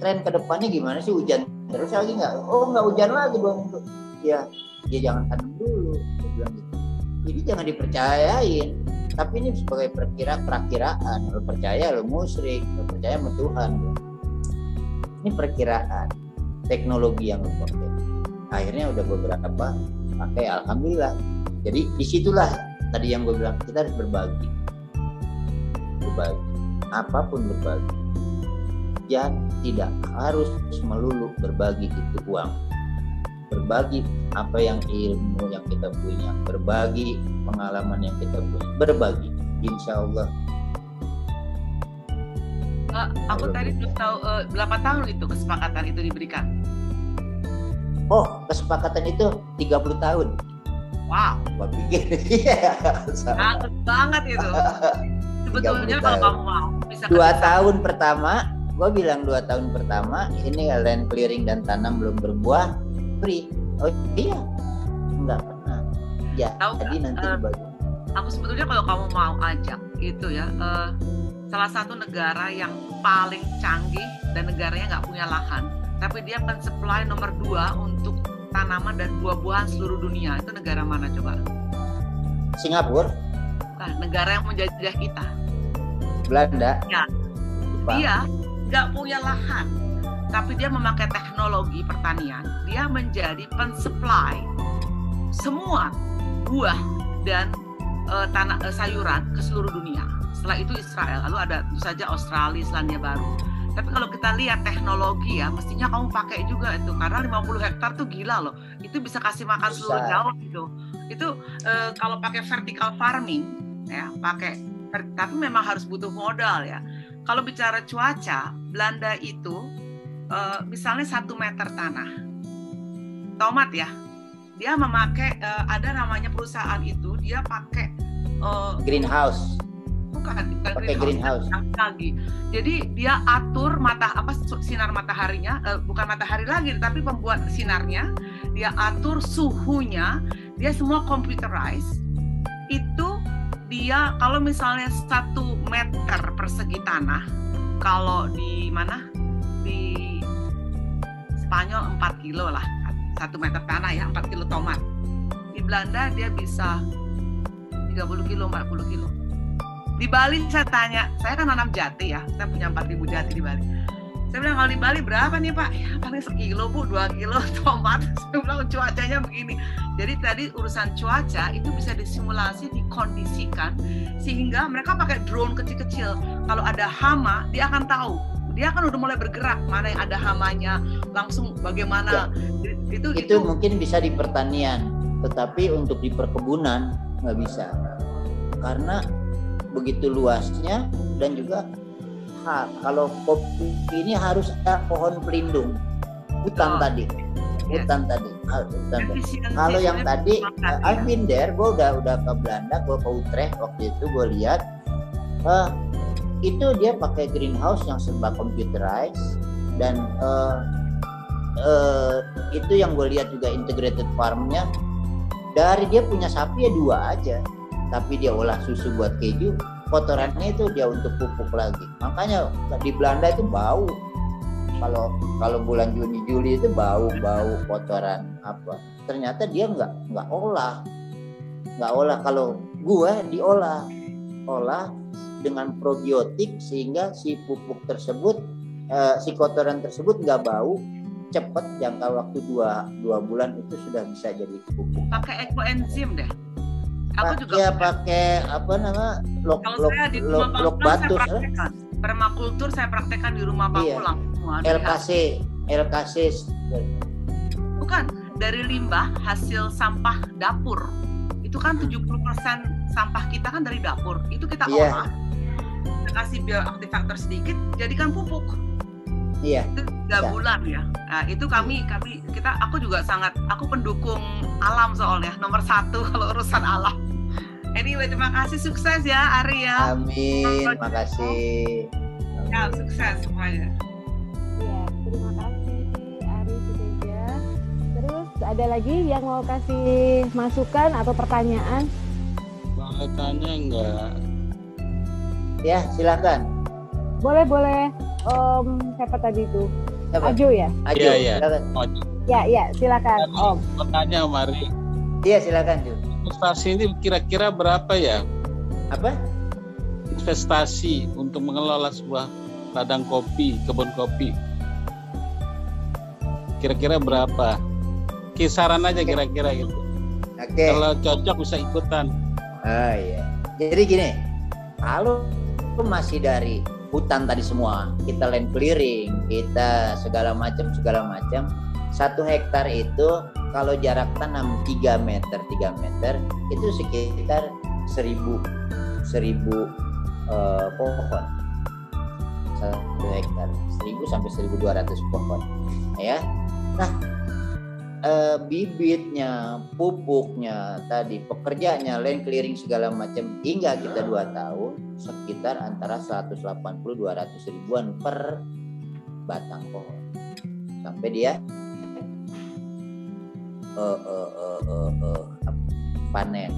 tren kedepannya gimana sih, hujan terus lagi nggak? Oh nggak hujan lagi dong. Ya jangan tanam dulu, dia bilang gitu. Jadi jangan dipercayain. Tapi ini sebagai perakiraan. Lo percaya lo musyrik, lo percaya sama Tuhan. Ini perkiraan, teknologi yang lo pakai. Akhirnya udah beberapa pakai, alhamdulillah. Jadi disitulah tadi yang gue bilang, kita harus berbagi, apapun berbagi. Dan tidak harus melulu berbagi itu uang. Berbagi apa yang ilmu yang kita punya, berbagi pengalaman yang kita punya, berbagi, insya Allah. Aku tadi belum tahu berapa tahun itu kesepakatan itu diberikan. Oh, kesepakatan itu 30 tahun. Wow. Gua pikir iya. Sangat banget itu. Sebetulnya kalau kamu mau bisa 2 tahun pertama, gue bilang 2 tahun pertama ini land clearing dan tanam belum berbuah, free. Oh iya, enggak pernah. Ya, jadi nanti dibagi. Aku sebetulnya kalau kamu mau ajak itu ya, salah satu negara yang paling canggih dan negaranya nggak punya lahan, tapi dia pensupply nomor 2 untuk tanaman dan buah-buahan seluruh dunia. Itu negara mana coba? Singapura. Nah, negara yang menjajah kita. Belanda. Ya. Dia nggak punya lahan, tapi dia memakai teknologi pertanian. Dia menjadi pensupply semua buah dan sayuran ke seluruh dunia. Setelah itu Israel, lalu ada tentu saja Australia, Selandia Baru. Tapi kalau kita lihat teknologi ya, mestinya kamu pakai juga itu, karena 50 hektar tuh gila loh. Itu bisa kasih makan seluruh Jawa gitu. Itu kalau pakai vertical farming ya, tapi memang harus butuh modal ya. Kalau bicara cuaca, Belanda itu misalnya 1 meter tanah tomat ya, dia memakai ada namanya perusahaan itu, dia pakai greenhouse. Bukan greenhouse lagi. Jadi dia atur sinar mataharinya, bukan matahari lagi, tapi pembuat sinarnya, dia atur suhunya, dia semua computerized. Itu dia kalau misalnya 1 meter persegi tanah, kalau di mana? Di Spanyol 4 kilo lah, 1 meter tanah ya, 4 kilo tomat. Di Belanda dia bisa 30 kilo, 40 kilo. Di Bali saya tanya, saya kan nanam jati ya, saya punya 4.000 jati di Bali. Saya bilang, kalau di Bali berapa nih Pak? Ya paling 1 kilo Bu, 2 kilo tomat. Saya bilang cuacanya begini. Jadi tadi urusan cuaca itu bisa disimulasi, dikondisikan, sehingga mereka pakai drone kecil-kecil. Kalau ada hama, dia akan tahu. Dia kan udah mulai bergerak, mana yang ada hamanya, langsung bagaimana. Ya. Itu mungkin bisa di pertanian, tetapi untuk di perkebunan nggak bisa. Karena begitu luasnya, dan juga kalau kopi ini harus ada pohon pelindung, hutan tadi. Kalau yang tadi I've been there, gue udah ke Belanda, gue ke Utrecht waktu itu, gue lihat itu dia pakai greenhouse yang serba computerized, dan itu yang gue lihat juga integrated farmnya. Dari dia punya sapi ya 2 aja, tapi dia olah susu buat keju, kotorannya itu dia untuk pupuk lagi. Makanya di Belanda itu bau. Kalau bulan Juni Juli itu bau kotoran apa. Ternyata dia nggak olah. Kalau gue diolah dengan probiotik, sehingga si pupuk tersebut, si kotoran tersebut nggak bau, cepat, jangka waktu 2 bulan itu sudah bisa jadi pupuk. Pakai ekoenzim deh. Aku juga ya pakai lokbatus. Permakultur saya praktekkan di rumah Pakulang. LKC. Bukan, dari limbah hasil sampah dapur. Itu kan 70% sampah kita kan dari dapur. Itu kita olah. Kita kasih bioaktivator sedikit, jadikan pupuk. Iya. Itu 3 bulan ya. Nah, itu aku juga aku pendukung alam soalnya, nomor 1 kalau urusan alam. Anyway, terima kasih, sukses ya Ari ya. Amin, terima kasih. Ya, sukses semuanya. Iya, terima kasih Ari Suteja. Terus ada lagi yang mau kasih masukan atau pertanyaan? boleh tanya enggak? Ya, silakan. Boleh. Siapa tadi itu? Siapa? Ajo ya? Ajo, Iya. silakan. Ya, silakan Om. Pertanyaan Om Ari. Iya, silakan, Jo. Investasi ini kira-kira berapa ya? Apa? Investasi untuk mengelola sebuah ladang kopi, kebun kopi. Kira-kira berapa? Kisaran aja kira-kira gitu. Oke. Kalau cocok bisa ikutan. Oh iya. Jadi gini, kalau masih dari hutan tadi semua, kita land clearing, kita segala macam, 1 hektar itu kalau jarak tanam 3 meter itu sekitar 1000 pohon. 1 hektar 1000 sampai 1200 pohon, ya. Nah, bibitnya, pupuknya, tadi pekerjaannya, land clearing segala macam, hingga kita 2 tahun sekitar antara 180-200 ribuan per batang pohon sampai dia panen.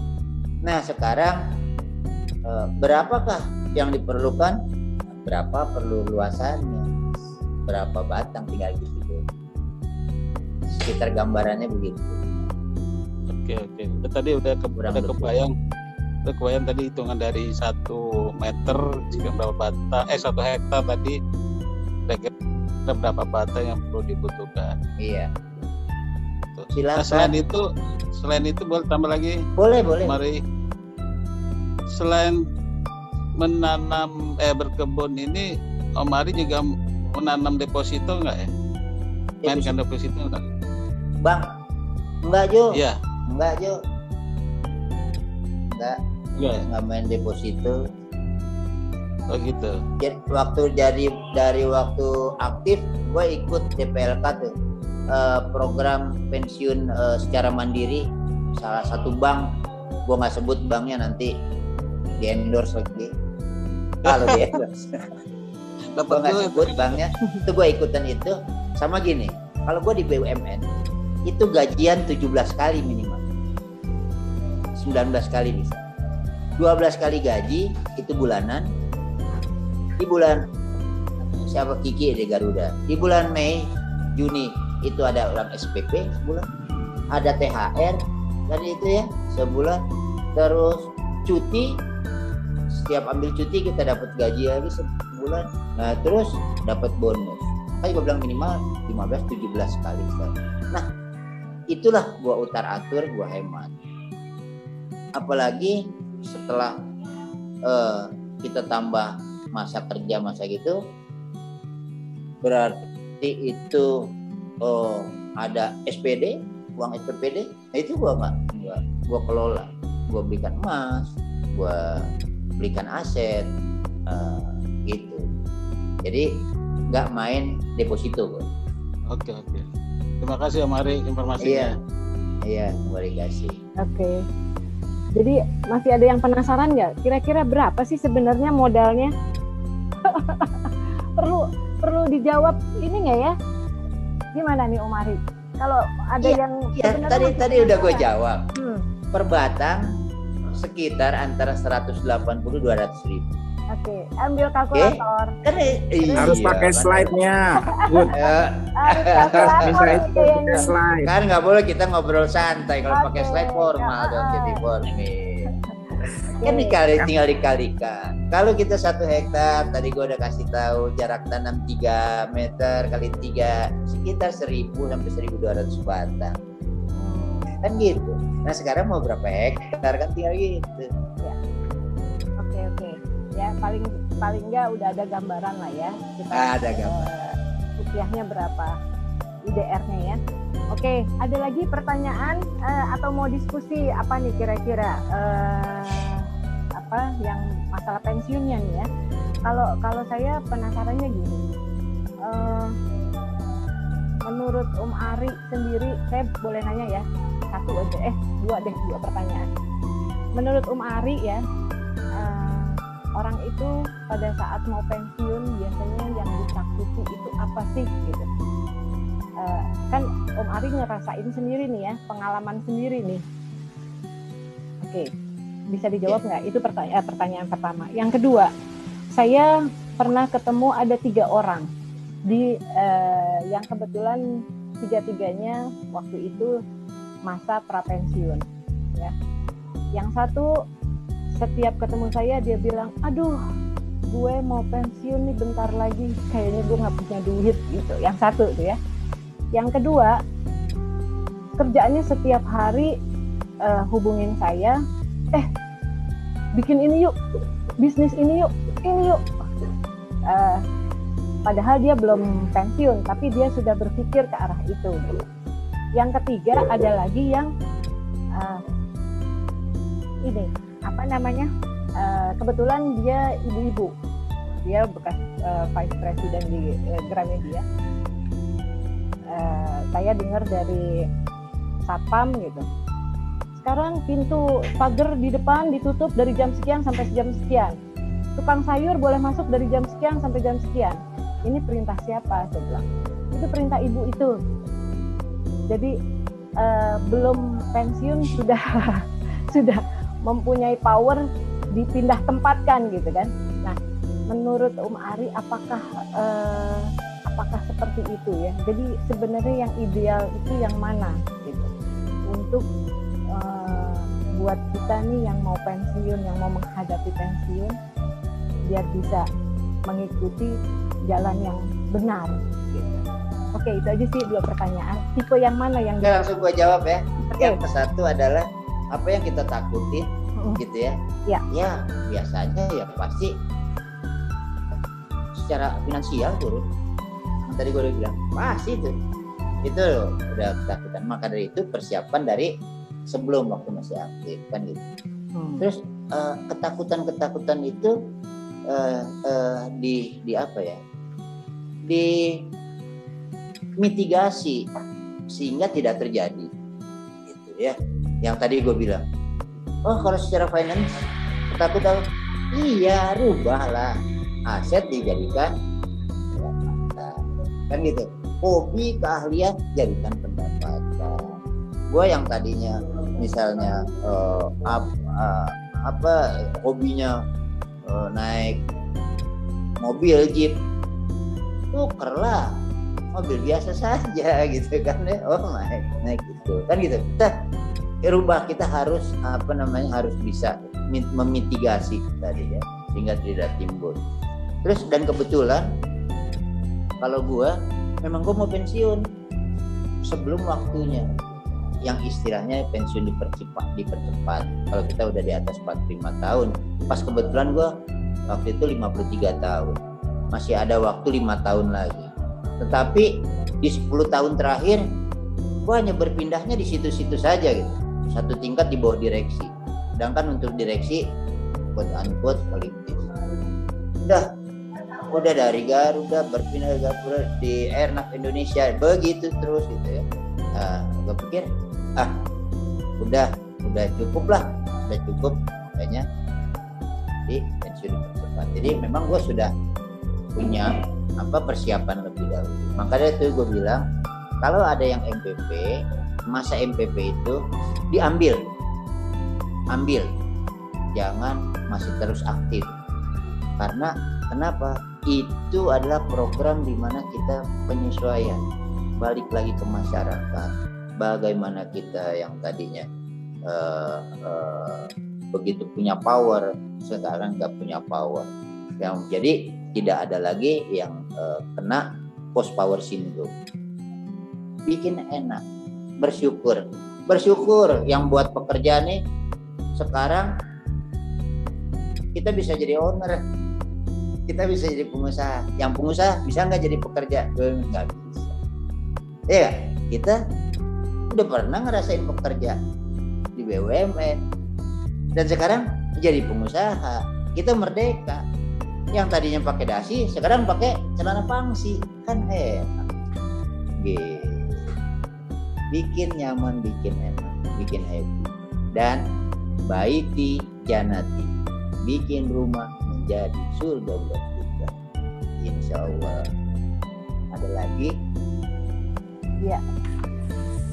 Nah, sekarang berapakah yang diperlukan? Berapa perlu luasannya? Berapa batang, tinggal gitu. Sekitar gambarannya begitu. Oke. Tadi udah kebayang tadi hitungan dari 1 meter jika berapa batang, 1 hektar tadi kira-kira berapa batang yang perlu dibutuhkan. Iya. Silakan. Nah, selain itu boleh tambah lagi? Boleh. Mari. Selain menanam berkebun ini, Om Ari juga menanam deposito enggak ya? Mainkan deposito enggak? Bang, enggak Jo. Iya. Enggak Jo. Enggak main deposito. Oh gitu. Jadi dari waktu aktif gue ikut DPLK tuh, program pensiun secara mandiri, salah satu bank, gue nggak sebut banknya, nanti di endorse lagi. Kalau di endorse, gue nggak sebut banknya, itu gue ikutan itu. Sama gini, kalau gue di BUMN itu gajian 17 kali minimal, 19 kali bisa, 12 kali gaji itu bulanan. Di bulan siapa Kiki di Garuda, di bulan Mei Juni itu ada ulang SPP sebulan, ada THR tadi itu ya sebulan, terus cuti, setiap ambil cuti kita dapat gaji lagi sebulan. Nah, terus dapat bonus. Tadi gue bilang minimal 15-17 kali. Nah, itulah gua utar-atur, gua hemat. Apalagi setelah kita tambah masa kerja masa gitu, berarti itu ada SPD, uang SPPD. Nah, itu gua kelola, gua belikan emas, gua belikan aset, gitu. Jadi nggak main deposito gua. Oke. Terima kasih Om Ari informasinya. Iya, boleh kasih. Oke. Jadi masih ada yang penasaran nggak? Kira-kira berapa sih sebenarnya modalnya? perlu dijawab ini nggak ya? Gimana nih Om Ari? Kalau ada yang tadi udah gue jawab. Per batang sekitar antara 180-200 ribu. Oke, ambil kalkulator. Harus pakai slide-nya. Slide. Kan nggak boleh kita ngobrol santai, kalau pakai slide formal dong, jadi formal. Kan tinggal dikalikan. Kalau kita 1 hektar, tadi gue udah kasih tahu jarak tanam 3 meter kali 3 sekitar 1000 sampai 1200 batang. Kan gitu. Nah, sekarang mau berapa hektar kan tinggal gitu. Ya. Oke. Ya, paling nggak udah ada gambaran lah ya. Kita ada gambaran. Rupiahnya berapa? IDR-nya ya. Oke, ada lagi pertanyaan atau mau diskusi apa nih kira-kira? Yang masalah pensiunnya nih ya. Kalau saya penasarannya gini, menurut Om Ari sendiri, saya boleh nanya ya, dua pertanyaan. Menurut Om Ari ya, orang itu pada saat mau pensiun biasanya yang ditakuti itu apa sih gitu? Kan Om Ari ngerasain sendiri nih ya, pengalaman sendiri nih. Oke. Bisa dijawab nggak? Itu pertanyaan pertama. Yang kedua, saya pernah ketemu ada 3 orang yang kebetulan 3-tiganya waktu itu masa prapensiun. Ya. Yang satu setiap ketemu saya dia bilang, aduh, gue mau pensiun nih bentar lagi, kayaknya gue nggak punya duit gitu. Yang satu tuh ya. Yang kedua, kerjaannya setiap hari hubungin saya, bikin ini yuk, bisnis ini yuk. Padahal dia belum pensiun, tapi dia sudah berpikir ke arah itu. Yang ketiga ada lagi yang kebetulan dia ibu-ibu, dia bekas vice president di Gramedia. Saya dengar dari satpam gitu. Sekarang pintu pagar di depan ditutup dari jam sekian sampai jam sekian. Tukang sayur boleh masuk dari jam sekian sampai jam sekian. Ini perintah siapa? Saya bilang. Itu perintah ibu itu. Jadi belum pensiun sudah mempunyai power dipindah tempatkan gitu kan. Nah, menurut Ari apakah seperti itu ya? Jadi sebenarnya yang ideal itu yang mana gitu? Untuk buat kita nih yang mau pensiun, yang mau menghadapi pensiun, biar bisa mengikuti jalan yang benar gitu. Oke, itu aja sih 2 pertanyaan. Tipe yang mana yang langsung gue jawab ya. Okay. Yang satu adalah apa yang kita takutin gitu ya. Ya biasanya ya pasti secara finansial turun. Tadi gue udah bilang pasti itu udah ketakutan. Maka dari itu persiapan dari sebelum waktu masih aktif kan gitu. Terus ketakutan itu di apa ya? Di mitigasi sehingga tidak terjadi gitu ya. Yang tadi gue bilang, kalau secara finance ketakutan, iya rubahlah aset dijadikan pendapatan kan gitu. Hobi keahlian jadikan pendapatan. Gue yang tadinya misalnya hobinya naik mobil jeep, tukerlah mobil biasa saja gitu kan ya. Naik gitu kan gitu. Kita harus harus bisa memitigasi tadi ya, sehingga tidak timbul. Terus dan kebetulan kalau gue memang gue mau pensiun sebelum waktunya, yang istilahnya pensiun dipercepat. Kalau kita udah di atas 45 tahun, pas kebetulan gue waktu itu 53 tahun, masih ada waktu 5 tahun lagi. Tetapi di 10 tahun terakhir gue hanya berpindahnya di situ-situ saja gitu, 1 tingkat di bawah direksi. Sedangkan untuk direksi quote-unquote politis udah dari Garuda berpindah di Airnav Indonesia, begitu terus gitu ya. Gue pikir udah cukup kayaknya di pensiun dipercepat. Jadi memang gue sudah punya persiapan lebih dahulu. Makanya itu gue bilang kalau ada yang MPP, masa MPP itu diambil, jangan masih terus aktif. Karena kenapa? Itu adalah program di mana kita penyesuaian, balik lagi ke masyarakat. Bagaimana kita yang tadinya begitu punya power, sekarang nggak punya power. Yang jadi tidak ada lagi yang kena post power syndrome. Bikin enak, bersyukur yang buat pekerjaan nih sekarang kita bisa jadi owner, kita bisa jadi pengusaha. Yang pengusaha bisa nggak jadi pekerja? Nggak bisa. Ya, kita udah pernah ngerasain pekerja di BUMN dan sekarang jadi pengusaha. Kita merdeka. Yang tadinya pakai dasi, sekarang pakai celana pangsi, kan enak. Gitu. Bikin nyaman, bikin enak, bikin happy. Dan baiti janati, bikin rumah menjadi surga buat kita. Insya Allah. Ada lagi? Ya.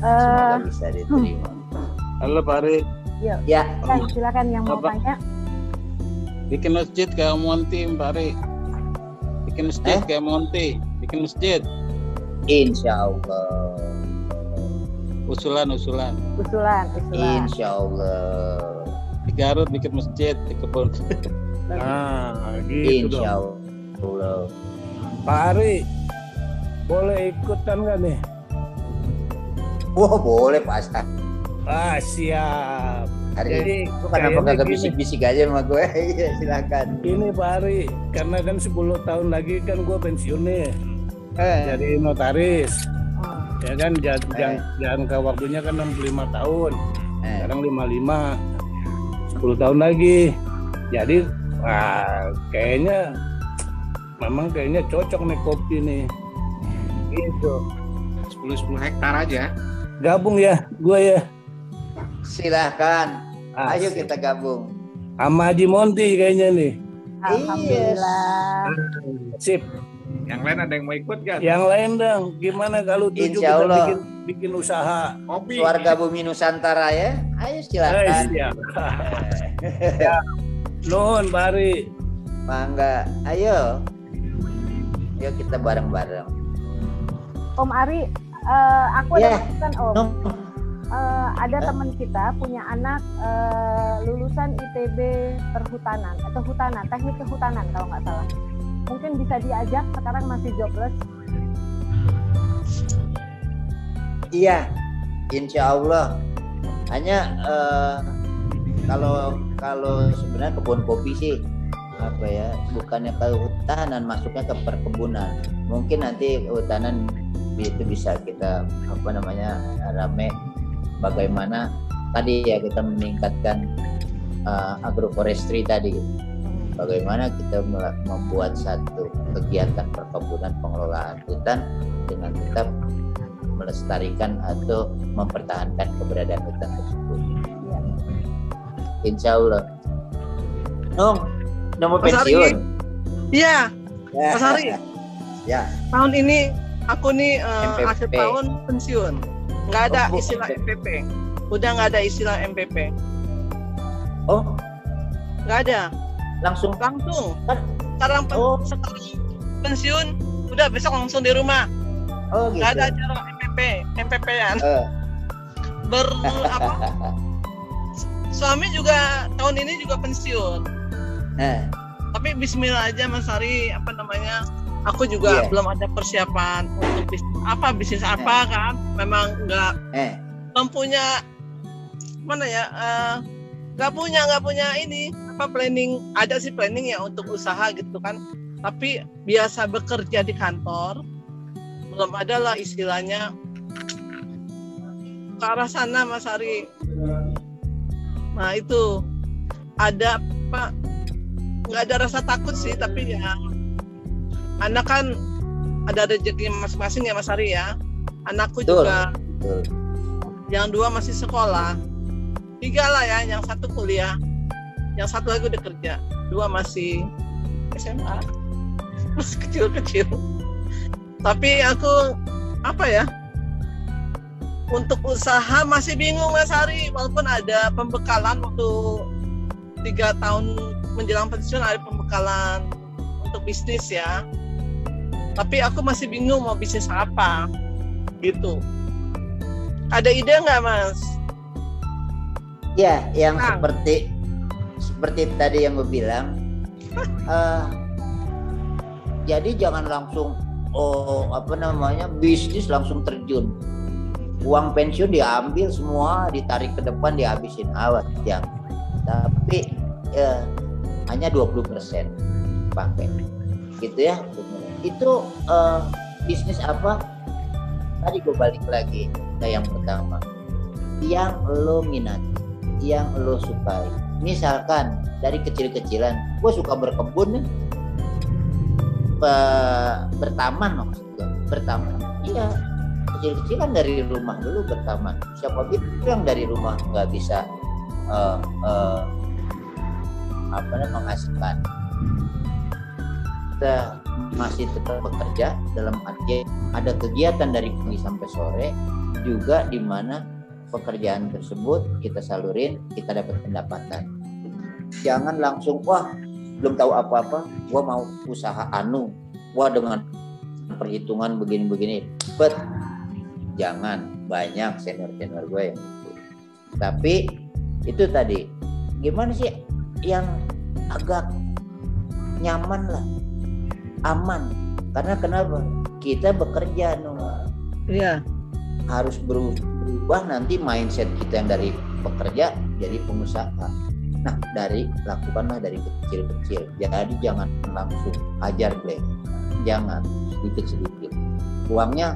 Semoga bisa diterima. Halo Pak Ari. Yuk. Ya. Silakan yang mau tanya. Bikin masjid kayak Monty, Mbak Ari. Bikin masjid kayak Monty. Bikin masjid. Insya Allah. Usulan. Insya Allah. Di Garut bikin masjid di kebun. Nah, gitu Insya dong. Allah. Pak Ari, boleh ikutan nggak nih? Wah, boleh Pak Asta. Siap. Jadi kenapa kagak bisik-bisik aja sama gue? Iya, silakan. Ini Pak Ari, karena kan 10 tahun lagi kan gue pensiun nih. Jadi notaris. Ya kan jangka waktunya kan 65 tahun. Sekarang 55. 10 tahun lagi. Jadi kayaknya cocok nih kopi nih. Gitu. 10 hektar aja. Gabung ya, gue ya. Silahkan. Ayo kita gabung. Sama Haji Monty kayaknya nih. Alhamdulillah. Sip. Yang lain ada yang mau ikut kan? Yang lain dong. Gimana kalau tujuh Insya Allah. kita bikin usaha Kopi. Keluarga Bumi Nusantara ya. Ayo silakan. Siap. Ya. Nuhun, Pak Ari. Mangga. Ayo. Yuk kita bareng-bareng. Om Ari, aku ada masukan Om. Ada teman kita punya anak lulusan ITB perhutanan atau hutanan, teknik kehutanan kalau nggak salah. Mungkin bisa diajak, sekarang masih jobless. Iya, insya Allah. Hanya kalau sebenarnya kebun kopi sih bukannya ke hutanan, masuknya ke perkebunan. Mungkin nanti hutanan itu bisa kita rame. Bagaimana tadi ya kita meningkatkan agroforestry tadi. Bagaimana kita membuat satu kegiatan perkebunan pengelolaan hutan dengan tetap melestarikan atau mempertahankan keberadaan hutan tersebut. Ya. Insya Allah. Udah mau pensiun? Iya, Mas Ari. Ya. Tahun ini aku nih akhir tahun pensiun. Nggak ada istilah MPP. Udah nggak ada istilah MPP. Oh, nggak ada. Langsung. Sekarang pensiun, udah besok langsung di rumah. Oh gitu. Nggak ada acara MPP-an. Suami juga tahun ini juga pensiun. Tapi Bismillah aja Mas Ari, aku juga belum ada persiapan untuk bisnis apa kan. Memang nggak mempunyai nggak punya ini planning. Ada sih planning ya untuk usaha gitu kan, tapi biasa bekerja di kantor belum ada lah istilahnya ke arah sana Mas Ari. Nah itu ada apa, nggak ada rasa takut sih, tapi ya anak kan ada rezeki masing-masing ya Mas Ari ya. Anakku juga yang 2 masih sekolah, 3 lah ya, yang 1 kuliah, yang 1 lagi udah kerja, 2 masih SMA, masih kecil-kecil. Tapi aku untuk usaha masih bingung Mas Ari, walaupun ada pembekalan waktu 3 tahun menjelang pensiun, ada pembekalan untuk bisnis ya. Tapi aku masih bingung mau bisnis apa gitu. Ada ide nggak Mas? Ya, yang seperti tadi yang gue bilang. Jadi jangan langsung bisnis langsung terjun. Uang pensiun diambil semua, ditarik ke depan, dihabisin. Awas jangan. Tapi hanya 20% pakai. Gitu ya. Itu bisnis apa? Tadi gue balik lagi ke yang pertama, yang lo minati, yang lo sukai. Misalkan dari kecil-kecilan gue suka berkebun nih, bertaman maksudnya. Bertaman iya, kecil-kecilan dari rumah dulu bertaman. Siapa bilang dari rumah nggak bisa menghasilkan. Kita masih tetap bekerja, dalam arti ada kegiatan dari pagi sampai sore juga, di mana pekerjaan tersebut kita salurin, kita dapat pendapatan. Jangan langsung, wah belum tahu apa-apa, gua mau usaha wah dengan perhitungan begini-begini. But jangan, banyak senior-senior gue yang itu. Tapi itu tadi, gimana sih yang agak nyaman lah, aman. Karena kenapa? Kita bekerja, Iya. Harus berubah nanti mindset kita yang dari pekerja jadi pengusaha. Nah, lakukanlah dari kecil-kecil. Jadi jangan langsung hajar blank. Jangan, sedikit-sedikit. Uangnya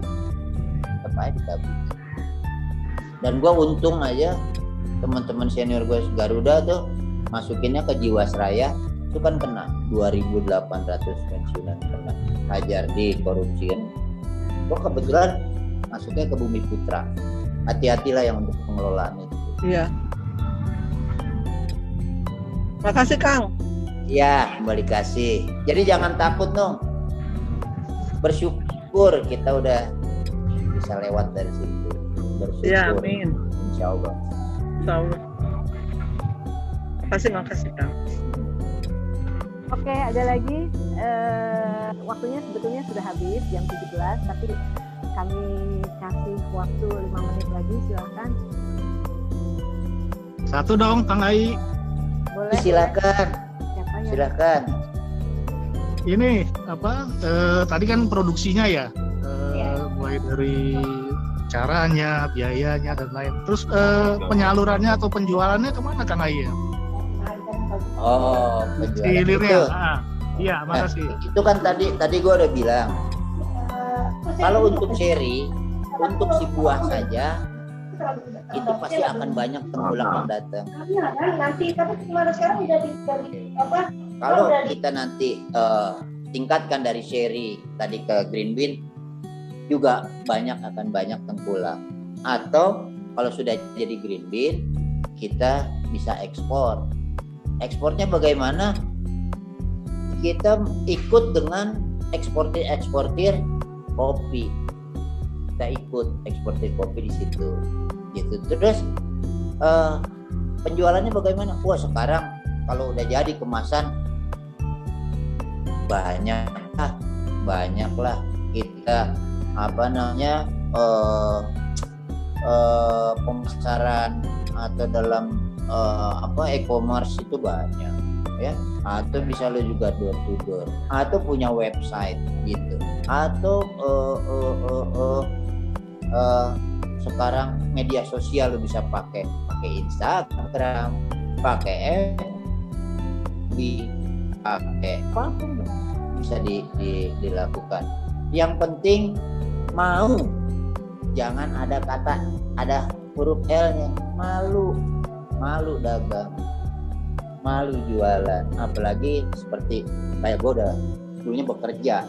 tetap aja ditabung. Dan gue untung aja teman-teman senior gue Garuda tuh masukinnya ke Jiwasraya itu kan kena 2.800 pensiunan kena hajar di korupsian. Gue kebetulan masuknya ke Bumi Putra. Hati-hatilah yang untuk pengelolaan itu. Iya. Makasih Kang. Iya, kembali kasih. Jadi jangan takut bersyukur kita udah bisa lewat dari situ. Bersyukur. Ya, amin. Insya Allah. Insya Allah. Makasih Kang. Oke, ada lagi. Waktunya sebetulnya sudah habis jam 17, tapi kami kasih waktu 5 menit lagi, silakan. Satu dong, Kang Ai. Boleh. Silakan. Siapa ya? Silakan. Ini tadi kan produksinya ya, mulai dari caranya, biayanya dan lain. Terus penyalurannya atau penjualannya kemana Kang Ai ya? Oh, penjualan itu. Iya, makasih. Itu kan tadi gue udah bilang. Kalau untuk seri, untuk si buah saja, itu pasti akan banyak tengkulak yang datang. Kalau kita nanti tingkatkan dari seri tadi ke green bean, juga akan banyak tengkulak. Atau kalau sudah jadi green bean, kita bisa ekspor. Ekspornya bagaimana? Kita ikut dengan eksportir kopi. Kita ikut eksportir kopi di situ. Gitu. Terus penjualannya bagaimana? Wah, sekarang kalau udah jadi kemasan banyak lah kita pemasaran atau dalam e-commerce itu banyak ya, atau bisa lo juga door to door atau punya website gitu, atau sekarang media sosial lo bisa pakai Instagram, pakai FB, pakai apapun bisa dilakukan. Yang penting mau, jangan ada huruf L-nya, malu dagang, malu jualan, apalagi seperti kayak gue udah dulunya bekerja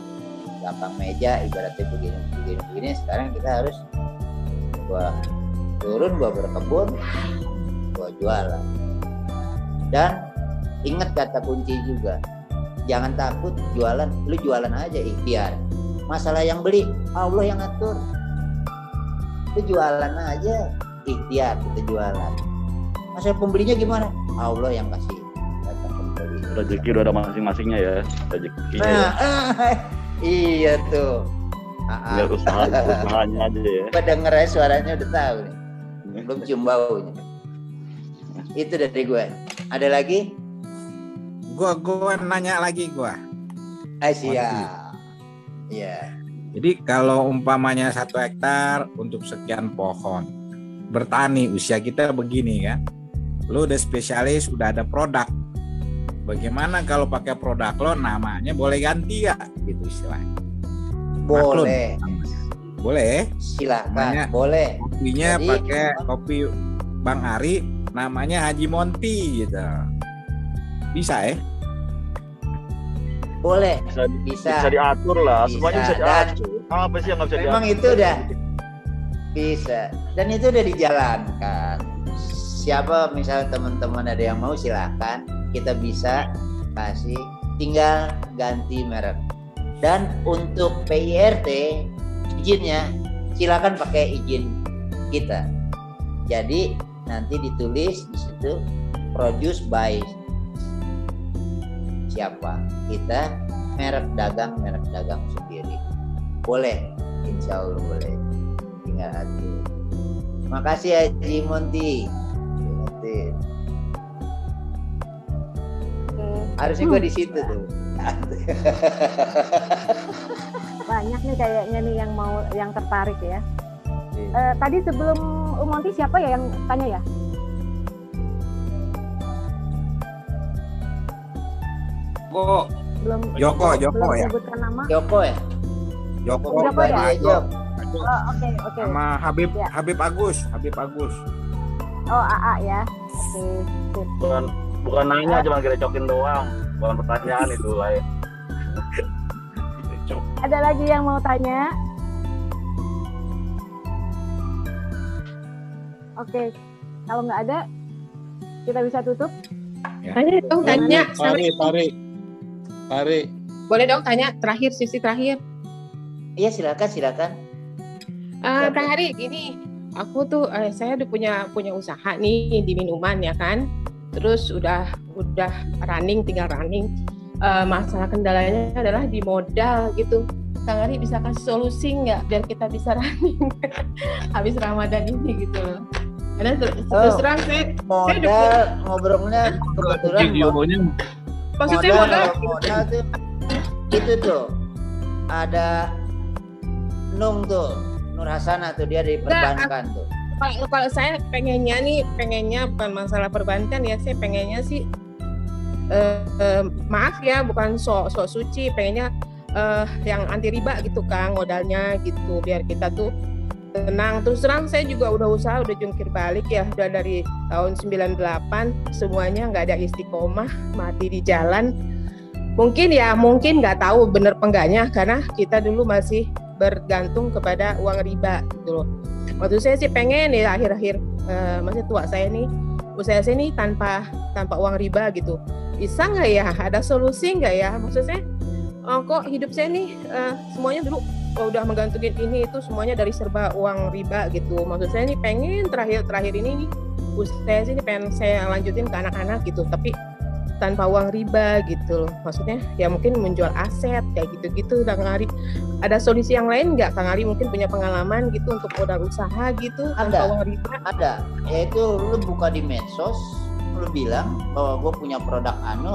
gampang meja ibaratnya begini. Sekarang kita harus gua berkebun, gua jualan. Dan ingat kata kunci juga, jangan takut jualan, lu jualan aja ikhtiar. Masalah yang beli Allah yang ngatur. Lu jualan aja ikhtiar, kita jualan. Masalah pembelinya gimana? Allah yang kasih. Rezeki udah ada masing-masingnya ya, rezekinya. Iya tuh. Biar usahanya aja ya. Gue denger aja suaranya udah tahu nih. Belum cium baunya. Itu dari gue. Ada lagi? Gue nanya lagi gue. Asia. Iya. Jadi kalau umpamanya 1 hektar untuk sekian pohon, bertani usia kita begini kan, lo udah spesialis, udah ada produk. Bagaimana kalau pakai produk lo namanya boleh ganti ya gitu istilahnya? Boleh. Boleh. Silakan. Namanya, boleh. Kopinya pakai kopi Bang Ari, namanya Haji Monty gitu. Bisa ya? Boleh. Bisa diatur lah. Semuanya bisa diatur. Apa sih yang nggak bisa diatur? Memang itu udah bisa. Dan itu udah dijalankan. Siapa misalnya teman-teman ada yang mau, silakan. Kita bisa kasih, tinggal ganti merek. Dan untuk PIRT izinnya silakan pakai izin kita. Jadi nanti ditulis di situ produce by siapa, kita merek dagang sendiri. Boleh, insya Allah boleh. Tinggal atur. Makasih Haji Monty. Harusnya gue di situ tuh. Banyak nih kayaknya nih yang tertarik ya. Tadi sebelum Monty siapa ya yang tanya ya? Belum Joko ya. Sebutkan nama. Joko ya. Joko ya. Oke. Sama Habib Agus. Oh, AA ya. Oke. Bukan nanya, cuma direcokin doang. Bukan pertanyaan itu lain. Ada lagi yang mau tanya? Oke. Kalau nggak ada, kita bisa tutup. Ya. Tanya. Tarik. Boleh dong tanya terakhir, sisi terakhir. Iya, silakan. Kak Hari, gini, aku tuh saya udah punya usaha nih di minuman ya kan. Terus udah running, tinggal running. Masalah kendalanya adalah di modal gitu. Kang Ari bisa kasih solusi nggak biar kita bisa running habis Ramadan ini gitu loh. Karena terus terang saya ngobrolnya kebetulan maksudnya modal tuh itu tuh ada Nung tuh, Nur Hasanah tuh, dia dari perbankan tuh. Kalau saya pengennya bukan masalah perbankan ya, saya pengennya sih maaf ya, bukan sok suci, pengennya yang anti riba gitu Kang, modalnya gitu, biar kita tuh tenang. Terus terang saya juga udah jungkir balik ya, udah dari tahun 98 semuanya nggak ada istiqomah, mati di jalan. Mungkin nggak tahu bener penggaknya, karena kita dulu masih bergantung kepada uang riba gitu loh. Waktu saya sih pengen ya akhir-akhir masih tua saya nih, usaha saya nih tanpa uang riba gitu. Bisa nggak ya? Ada solusi nggak ya? Maksudnya kok hidup saya nih semuanya dulu udah menggantungin ini itu semuanya dari serba uang riba gitu. Maksud saya nih pengen terakhir ini nih usaha sih pengen saya lanjutin ke anak-anak gitu, tapi tanpa uang riba gitu loh. Maksudnya ya mungkin menjual aset kayak gitu-gitu. Kang Ari, ada solusi yang lain nggak? Kang Ari mungkin punya pengalaman gitu untuk modal usaha gitu tanpa uang riba? Ada, yaitu lu buka di medsos, lu bilang bahwa gue punya produk anu,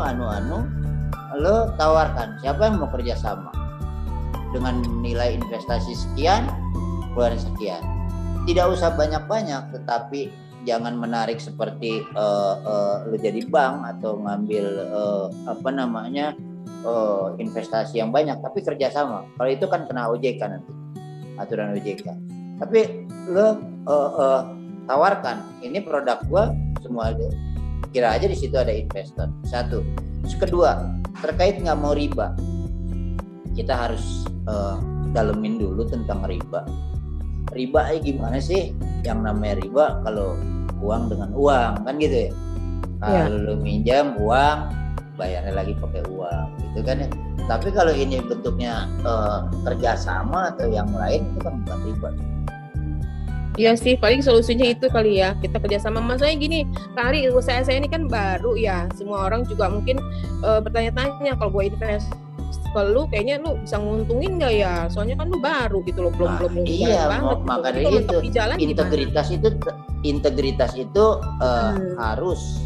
lu tawarkan siapa yang mau kerja sama dengan nilai investasi sekian, keluaran sekian. Tidak usah banyak-banyak, tetapi jangan menarik seperti lu jadi bank atau ngambil investasi yang banyak, tapi kerjasama. Kalau itu kan kena OJK nanti, aturan OJK. Tapi lu tawarkan, ini produk gua semua ada. Kira aja di situ ada investor. Satu. Kedua, terkait nggak mau riba, kita harus dalemin dulu tentang riba. Riba gimana sih? Yang namanya riba kalau uang dengan uang kan gitu ya. Kalau lu minjam uang, bayarnya lagi pakai uang gitu kan ya. Tapi kalau ini bentuknya kerjasama atau yang lain, itu kan bukan riba. Iya sih, paling solusinya itu kali ya, kita kerjasama. Maksudnya gini, Kak Ari, usaha saya ini kan baru ya, semua orang juga mungkin bertanya-tanya, kalau gue invest ke lu, kayaknya lu bisa nguntungin nggak ya? Soalnya kan lu baru gitu loh, belum iya, banget. Maka dari itu integritas itu harus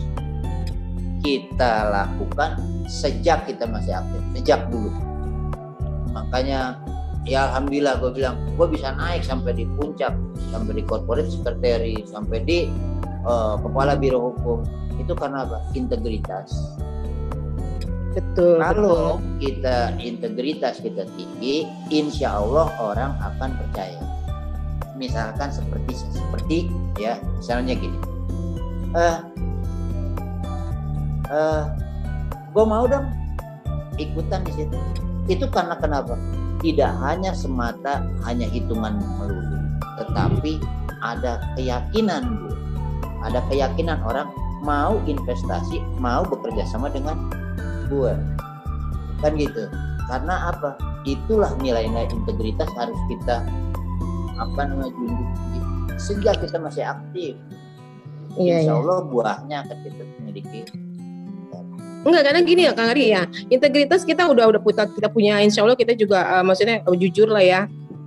kita lakukan sejak kita masih aktif, sejak dulu. Makanya ya alhamdulillah gue bilang gue bisa naik sampai di puncak, sampai di corporate secretary, sampai di kepala biro hukum. Itu karena apa? Integritas. Betul. Kalau kita integritas kita tinggi, insya Allah orang akan percaya. Misalkan seperti ya, misalnya gini, gue mau dong ikutan di situ. Itu karena kenapa? Tidak hanya semata hanya hitungan melulu, tetapi ada keyakinan gue, ada keyakinan orang mau investasi, mau bekerja sama dengan gue, kan gitu. Karena apa? Itulah nilai-nilai integritas harus kita junjung. sejak kita masih aktif. Insya Allah buahnya akan kita miliki. Enggak, karena gini ya Kang Ari ya, integritas kita udah kita punya, insya Allah kita juga maksudnya jujur lah ya.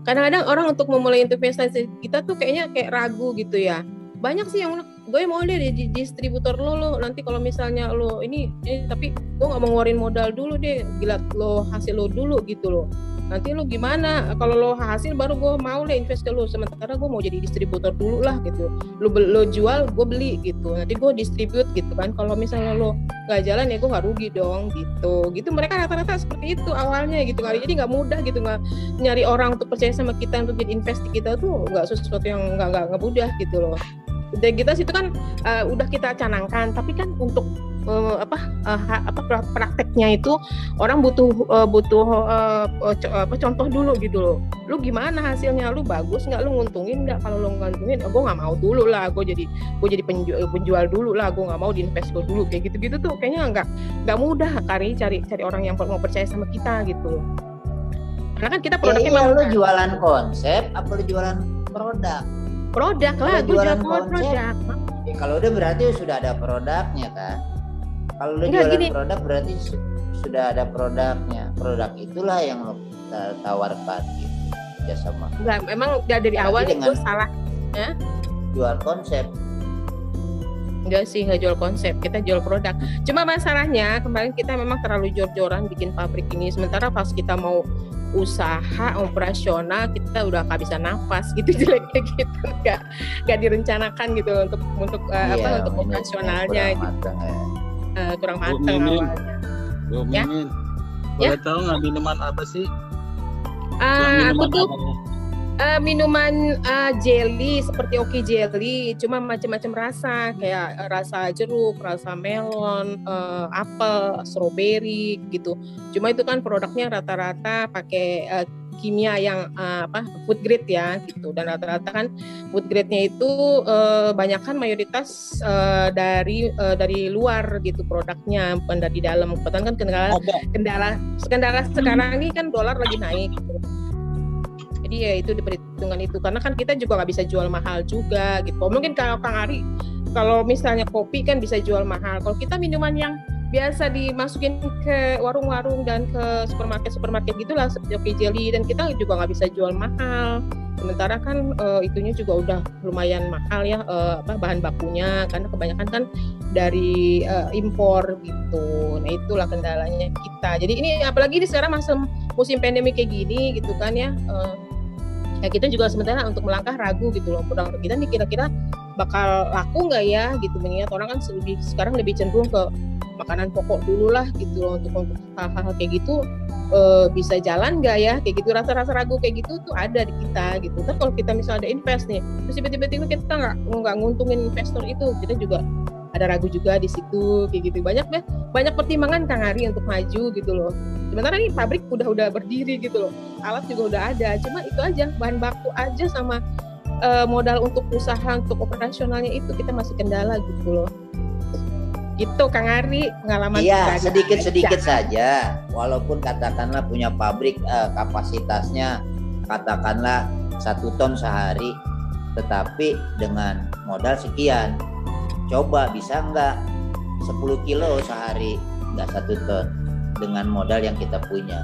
Kadang-kadang orang untuk memulai investasi kita tuh kayaknya kayak ragu gitu ya. Banyak sih yang gue mau deh di distributor lo nanti kalau misalnya lo ini tapi gue nggak mau ngeluarin modal dulu deh, gila lo hasil lo dulu gitu lo. Nanti lo gimana kalau lo hasil baru gue mau deh invest ke lo, sementara gue mau jadi distributor dulu lah gitu. Lo jual gue beli gitu, nanti gue distribute gitu kan. Kalau misalnya lo nggak jalan ya gue nggak rugi dong gitu mereka rata-rata seperti itu awalnya gitu kali. Jadi nggak mudah gitu, nggak nyari orang untuk percaya sama kita untuk jadi invest di kita tuh nggak sesuatu yang nggak mudah gitu loh. Integritas itu kan udah kita canangkan, tapi kan untuk prakteknya itu orang butuh contoh dulu gitu loh. Lu gimana hasilnya, lu bagus nggak, lu nguntungin nggak? Kalau lu nguntungin, gue nggak mau dulu lah, gue jadi penjual dulu lah, gue nggak mau diinvest dulu kayak gitu tuh kayaknya nggak mudah Kari cari orang yang mau percaya sama kita gitu loh. Karena kan kita produknya lu jualan konsep apa lu jualan produk? Produk lah, gue jualan produk. Kalau udah berarti sudah ada produknya kan? Kalau lu jualan produk berarti sudah ada produknya. Produk itulah yang lo tawarkan gitu, kerjasama. Enggak, memang dari awal itu salah. Ya? Jual konsep. Enggak sih, nggak jual konsep, kita jual produk. Cuma masalahnya kemarin kita memang terlalu jor-joran bikin pabrik ini. Sementara pas kita mau usaha operasional kita udah nggak bisa nafas gitu, jeleknya gitu, nggak direncanakan gitu untuk untuk operasionalnya gitu. Kurang matang awalnya. Ya? Boleh tahu nggak minuman apa sih? Aku tuh minuman jelly seperti Oki jelly, cuma macam-macam rasa, kayak rasa jeruk, rasa melon, apel, strawberry gitu. Cuma itu kan produknya rata-rata pakai kimia yang food grade ya gitu, dan rata-rata kan food grade-nya itu banyakkan mayoritas dari luar gitu produknya, bukan dari dalam. Kebetulan kan kendala sekarang ini kan dolar lagi naik gitu. Jadi ya itu diperhitungkan itu, karena kan kita juga nggak bisa jual mahal juga gitu. Mungkin kalau Kang Ari, kalau misalnya kopi kan bisa jual mahal. Kalau kita minuman yang biasa dimasukin ke warung-warung dan ke supermarket gitulah seperti Oki Jelly, dan kita juga nggak bisa jual mahal. Sementara kan itunya juga udah lumayan mahal ya, bahan bakunya, karena kebanyakan kan dari impor gitu. Nah itulah kendalanya kita. Jadi ini apalagi di sekarang masa musim pandemi kayak gini gitu kan ya. Ya kita juga sementara untuk melangkah ragu gitu loh, produk kita nih kira-kira bakal laku nggak ya gitu, mengingat orang kan sekarang lebih cenderung ke makanan pokok dulu lah gitu loh, untuk hal-hal kayak gitu bisa jalan nggak ya kayak gitu, rasa-rasa ragu kayak gitu tuh ada di kita gitu. Terus kalau kita misalnya ada invest nih, terus tiba-tiba kita nggak nguntungin investor itu, kita juga ada ragu juga di situ kayak gitu. Banyak pertimbangan Kang Ari untuk maju gitu loh. Sementara ini pabrik udah berdiri gitu loh, alat juga udah ada, cuma itu aja bahan baku aja sama modal untuk usaha untuk operasionalnya itu kita masih kendala gitu loh. Itu Kang Ari pengalaman. Iya, sedikit saja. Walaupun katakanlah punya pabrik kapasitasnya katakanlah 1 ton sehari, tetapi dengan modal sekian, coba bisa nggak 10 kilo sehari, nggak 1 ton dengan modal yang kita punya.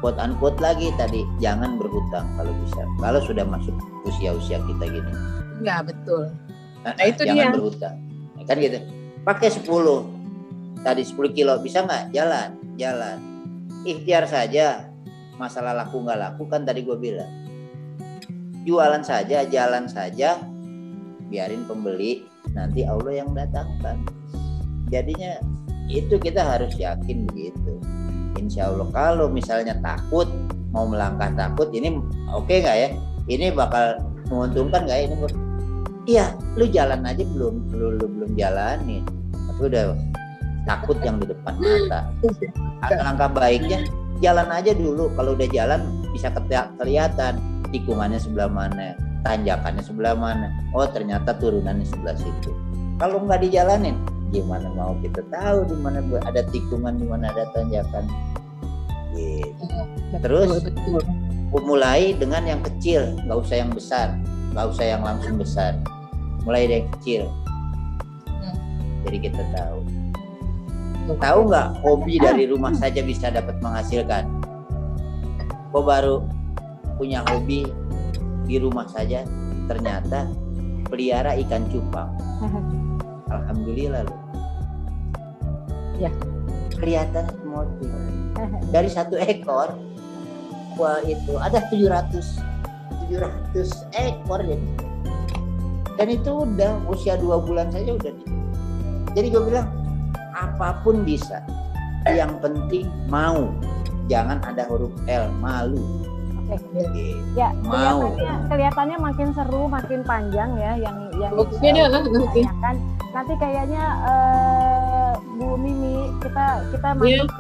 Quote unquote lagi tadi, jangan berhutang kalau bisa. Kalau sudah masuk usia kita gini. Ya betul. Nah itu jangan dia. Berhutang. Kan gitu. Pakai 10. Tadi 10 kilo bisa nggak? Jalan. Ikhtiar saja. Masalah laku nggak laku kan tadi gue bilang. Jualan saja, jalan saja. Biarin pembeli, nanti Allah yang datangkan. Jadinya itu kita harus yakin begitu. Insya Allah. Kalau misalnya takut, mau melangkah takut, ini oke nggak ya? Ini bakal menguntungkan nggak ya? Ini iya, lu jalan aja belum jalanin, tapi udah takut yang di depan mata. Langkah baiknya jalan aja dulu. Kalau udah jalan bisa kelihatan tikungannya sebelah mana, tanjakannya sebelah mana. Oh ternyata turunannya sebelah situ. Kalau nggak dijalanin, gimana mau kita tahu di mana ada tikungan, di mana ada tanjakan? Gitu. Terus mulai dengan yang kecil, nggak usah yang besar. nggak usah yang langsung besar, mulai dari kecil. Jadi kita tahu nggak, hobi dari rumah saja bisa dapat menghasilkan. Kok baru punya hobi di rumah saja, ternyata pelihara ikan cupang. Alhamdulillah loh. Ya. Kelihatan motif. Dari 1 ekor, wah itu ada 700 ekor ya. Dan itu udah usia 2 bulan saja udah. Jadi gue bilang apapun bisa, yang penting mau, jangan ada huruf L, malu. Oke. Ya, kelihatannya makin seru, makin panjang ya yang ditanyakan. Nanti kayaknya Bu Mimi kita masuk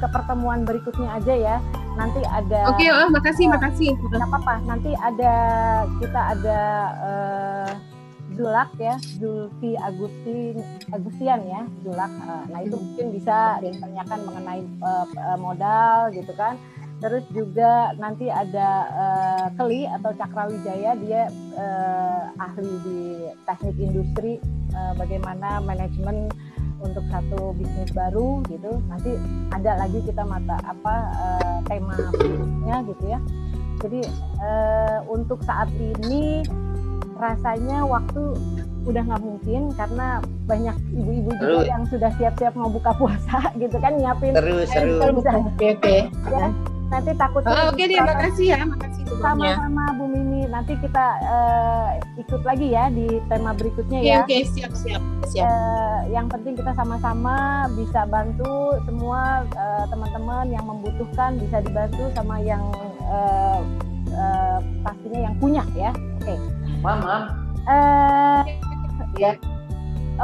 ke pertemuan berikutnya aja ya. Nanti ada. Oke, makasih. Enggak apa-apa. Nanti kita ada Zulak ya, Zulfi Agustian ya, Zulak. Nah itu mungkin bisa ditanyakan mengenai modal gitu kan. Terus juga nanti ada Keli atau Cakrawijaya, dia ahli di teknik industri, bagaimana manajemen untuk satu bisnis baru gitu. Nanti ada lagi kita tema berikutnya gitu ya. Jadi untuk saat ini rasanya waktu udah nggak mungkin karena banyak ibu-ibu juga yang sudah siap-siap mau buka puasa gitu kan, nyiapin seru. Oke. Ya. Nanti takutnya oke deh, makasih sebelumnya. Sama Bu Mimi, nanti kita ikut lagi ya di tema berikutnya ya. Oke, siap. Yang penting kita sama-sama bisa bantu semua teman-teman yang membutuhkan, bisa dibantu sama yang pastinya yang punya ya. Oke. Mam. Ya.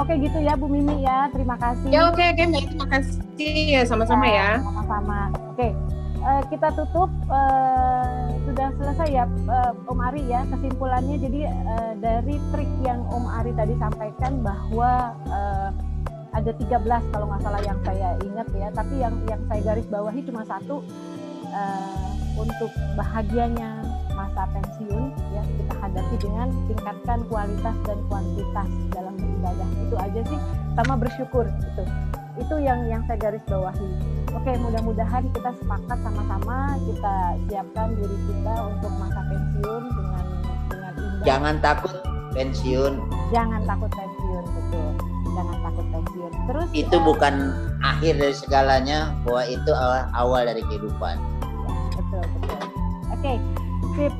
Oke gitu ya Bu Mimi ya, terima kasih. Ya oke, terima kasih ya, sama-sama ya. Sama-sama. Oke. Kita tutup, sudah selesai ya Om Ari ya, kesimpulannya. Jadi dari trik yang Om Ari tadi sampaikan bahwa ada 13 kalau nggak salah yang saya ingat ya, tapi yang saya garis bawahi cuma 1, untuk bahagianya masa pensiun ya, kita hadapi dengan tingkatkan kualitas dan kuantitas dalam beribadah. Itu aja sih, sama bersyukur itu yang saya garis bawahi. Oke, mudah-mudahan kita sepakat sama-sama, kita siapkan diri kita untuk masa pensiun dengan indah. Jangan takut pensiun, betul. Jangan takut pensiun. Terus itu bukan akhir dari segalanya, bahwa itu awal dari kehidupan. Ya, betul. Oke, sip.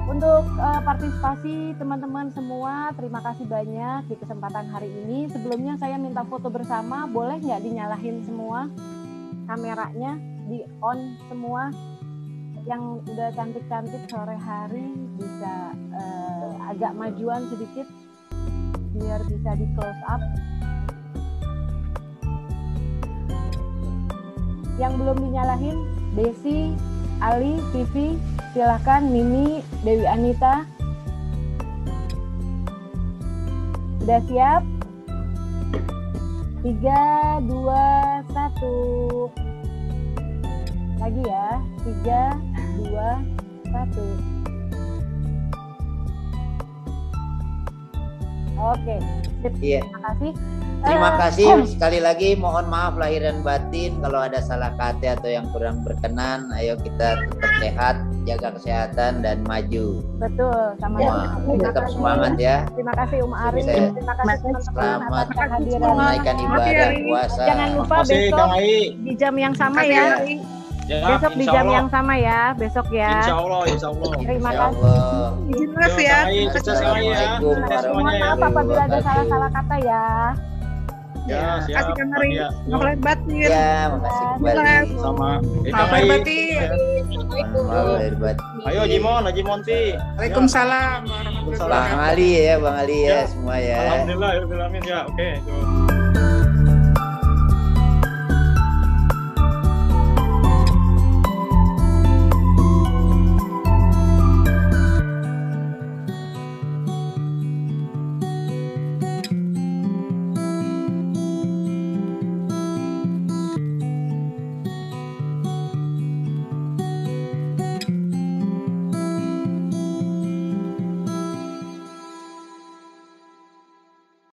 Untuk partisipasi teman-teman semua, terima kasih banyak di kesempatan hari ini. Sebelumnya saya minta foto bersama, boleh nggak dinyalahin semua? Kameranya di on semua, yang udah cantik-cantik sore hari bisa agak majuan sedikit biar bisa di close up. Yang belum dinyalahin, Desi, Ali, Vivi, silakan. Mimi, Dewi Anita, udah siap? 3, 2, 1. Lagi ya. 3, 2, 1. Oke. Iya. Terima kasih. Terima kasih sekali lagi. Mohon maaf lahir dan batin kalau ada salah kata atau yang kurang berkenan. Ayo kita tetap sehat, jaga kesehatan dan maju. Betul, Tetap semangat ya. Terima kasih Ari. Terima kasih teman-teman. Selamat menunaikan ibadah puasa. Jangan lupa besok di jam yang sama ya. Besok di jam yang sama ya, besok ya. Insya Allah. Terima kasih. Izin mas ya. Assalamualaikum Mohon maaf apabila ada salah-salah kata ya. Ya, siap. Kasih Kamari. Lahir batin. Ya, makasih kembali. Sama. Lahir batin. Ayo Haji Monti. Waalaikumsalam. Bang Ali ya semua ya. Alhamdulillah ya. Oke.